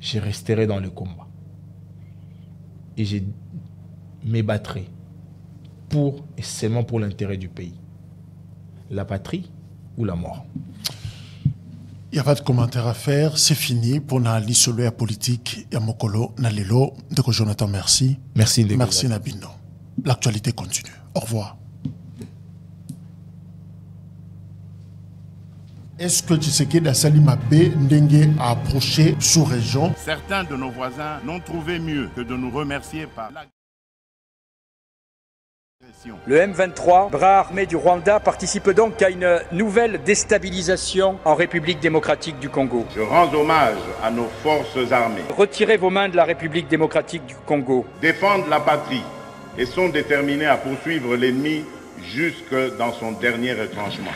je resterai dans le combat. Et je me battrai pour et seulement pour l'intérêt du pays. La patrie ou la mort. Il n'y a pas de commentaire à faire, c'est fini pour la politique et Mokolo Nalelo. De Jonathan, merci. Merci, Ndeko. Merci, Nabino. L'actualité continue. Au revoir. Est-ce que Tshisekedi Salima B Ndenge a approché sous-région? Certains de nos voisins n'ont trouvé mieux que de nous remercier par la... Le M23, bras armé du Rwanda, participe donc à une nouvelle déstabilisation en République démocratique du Congo. Je rends hommage à nos forces armées. Retirez vos mains de la République démocratique du Congo. Défendent la patrie et sont déterminés à poursuivre l'ennemi jusque dans son dernier retranchement.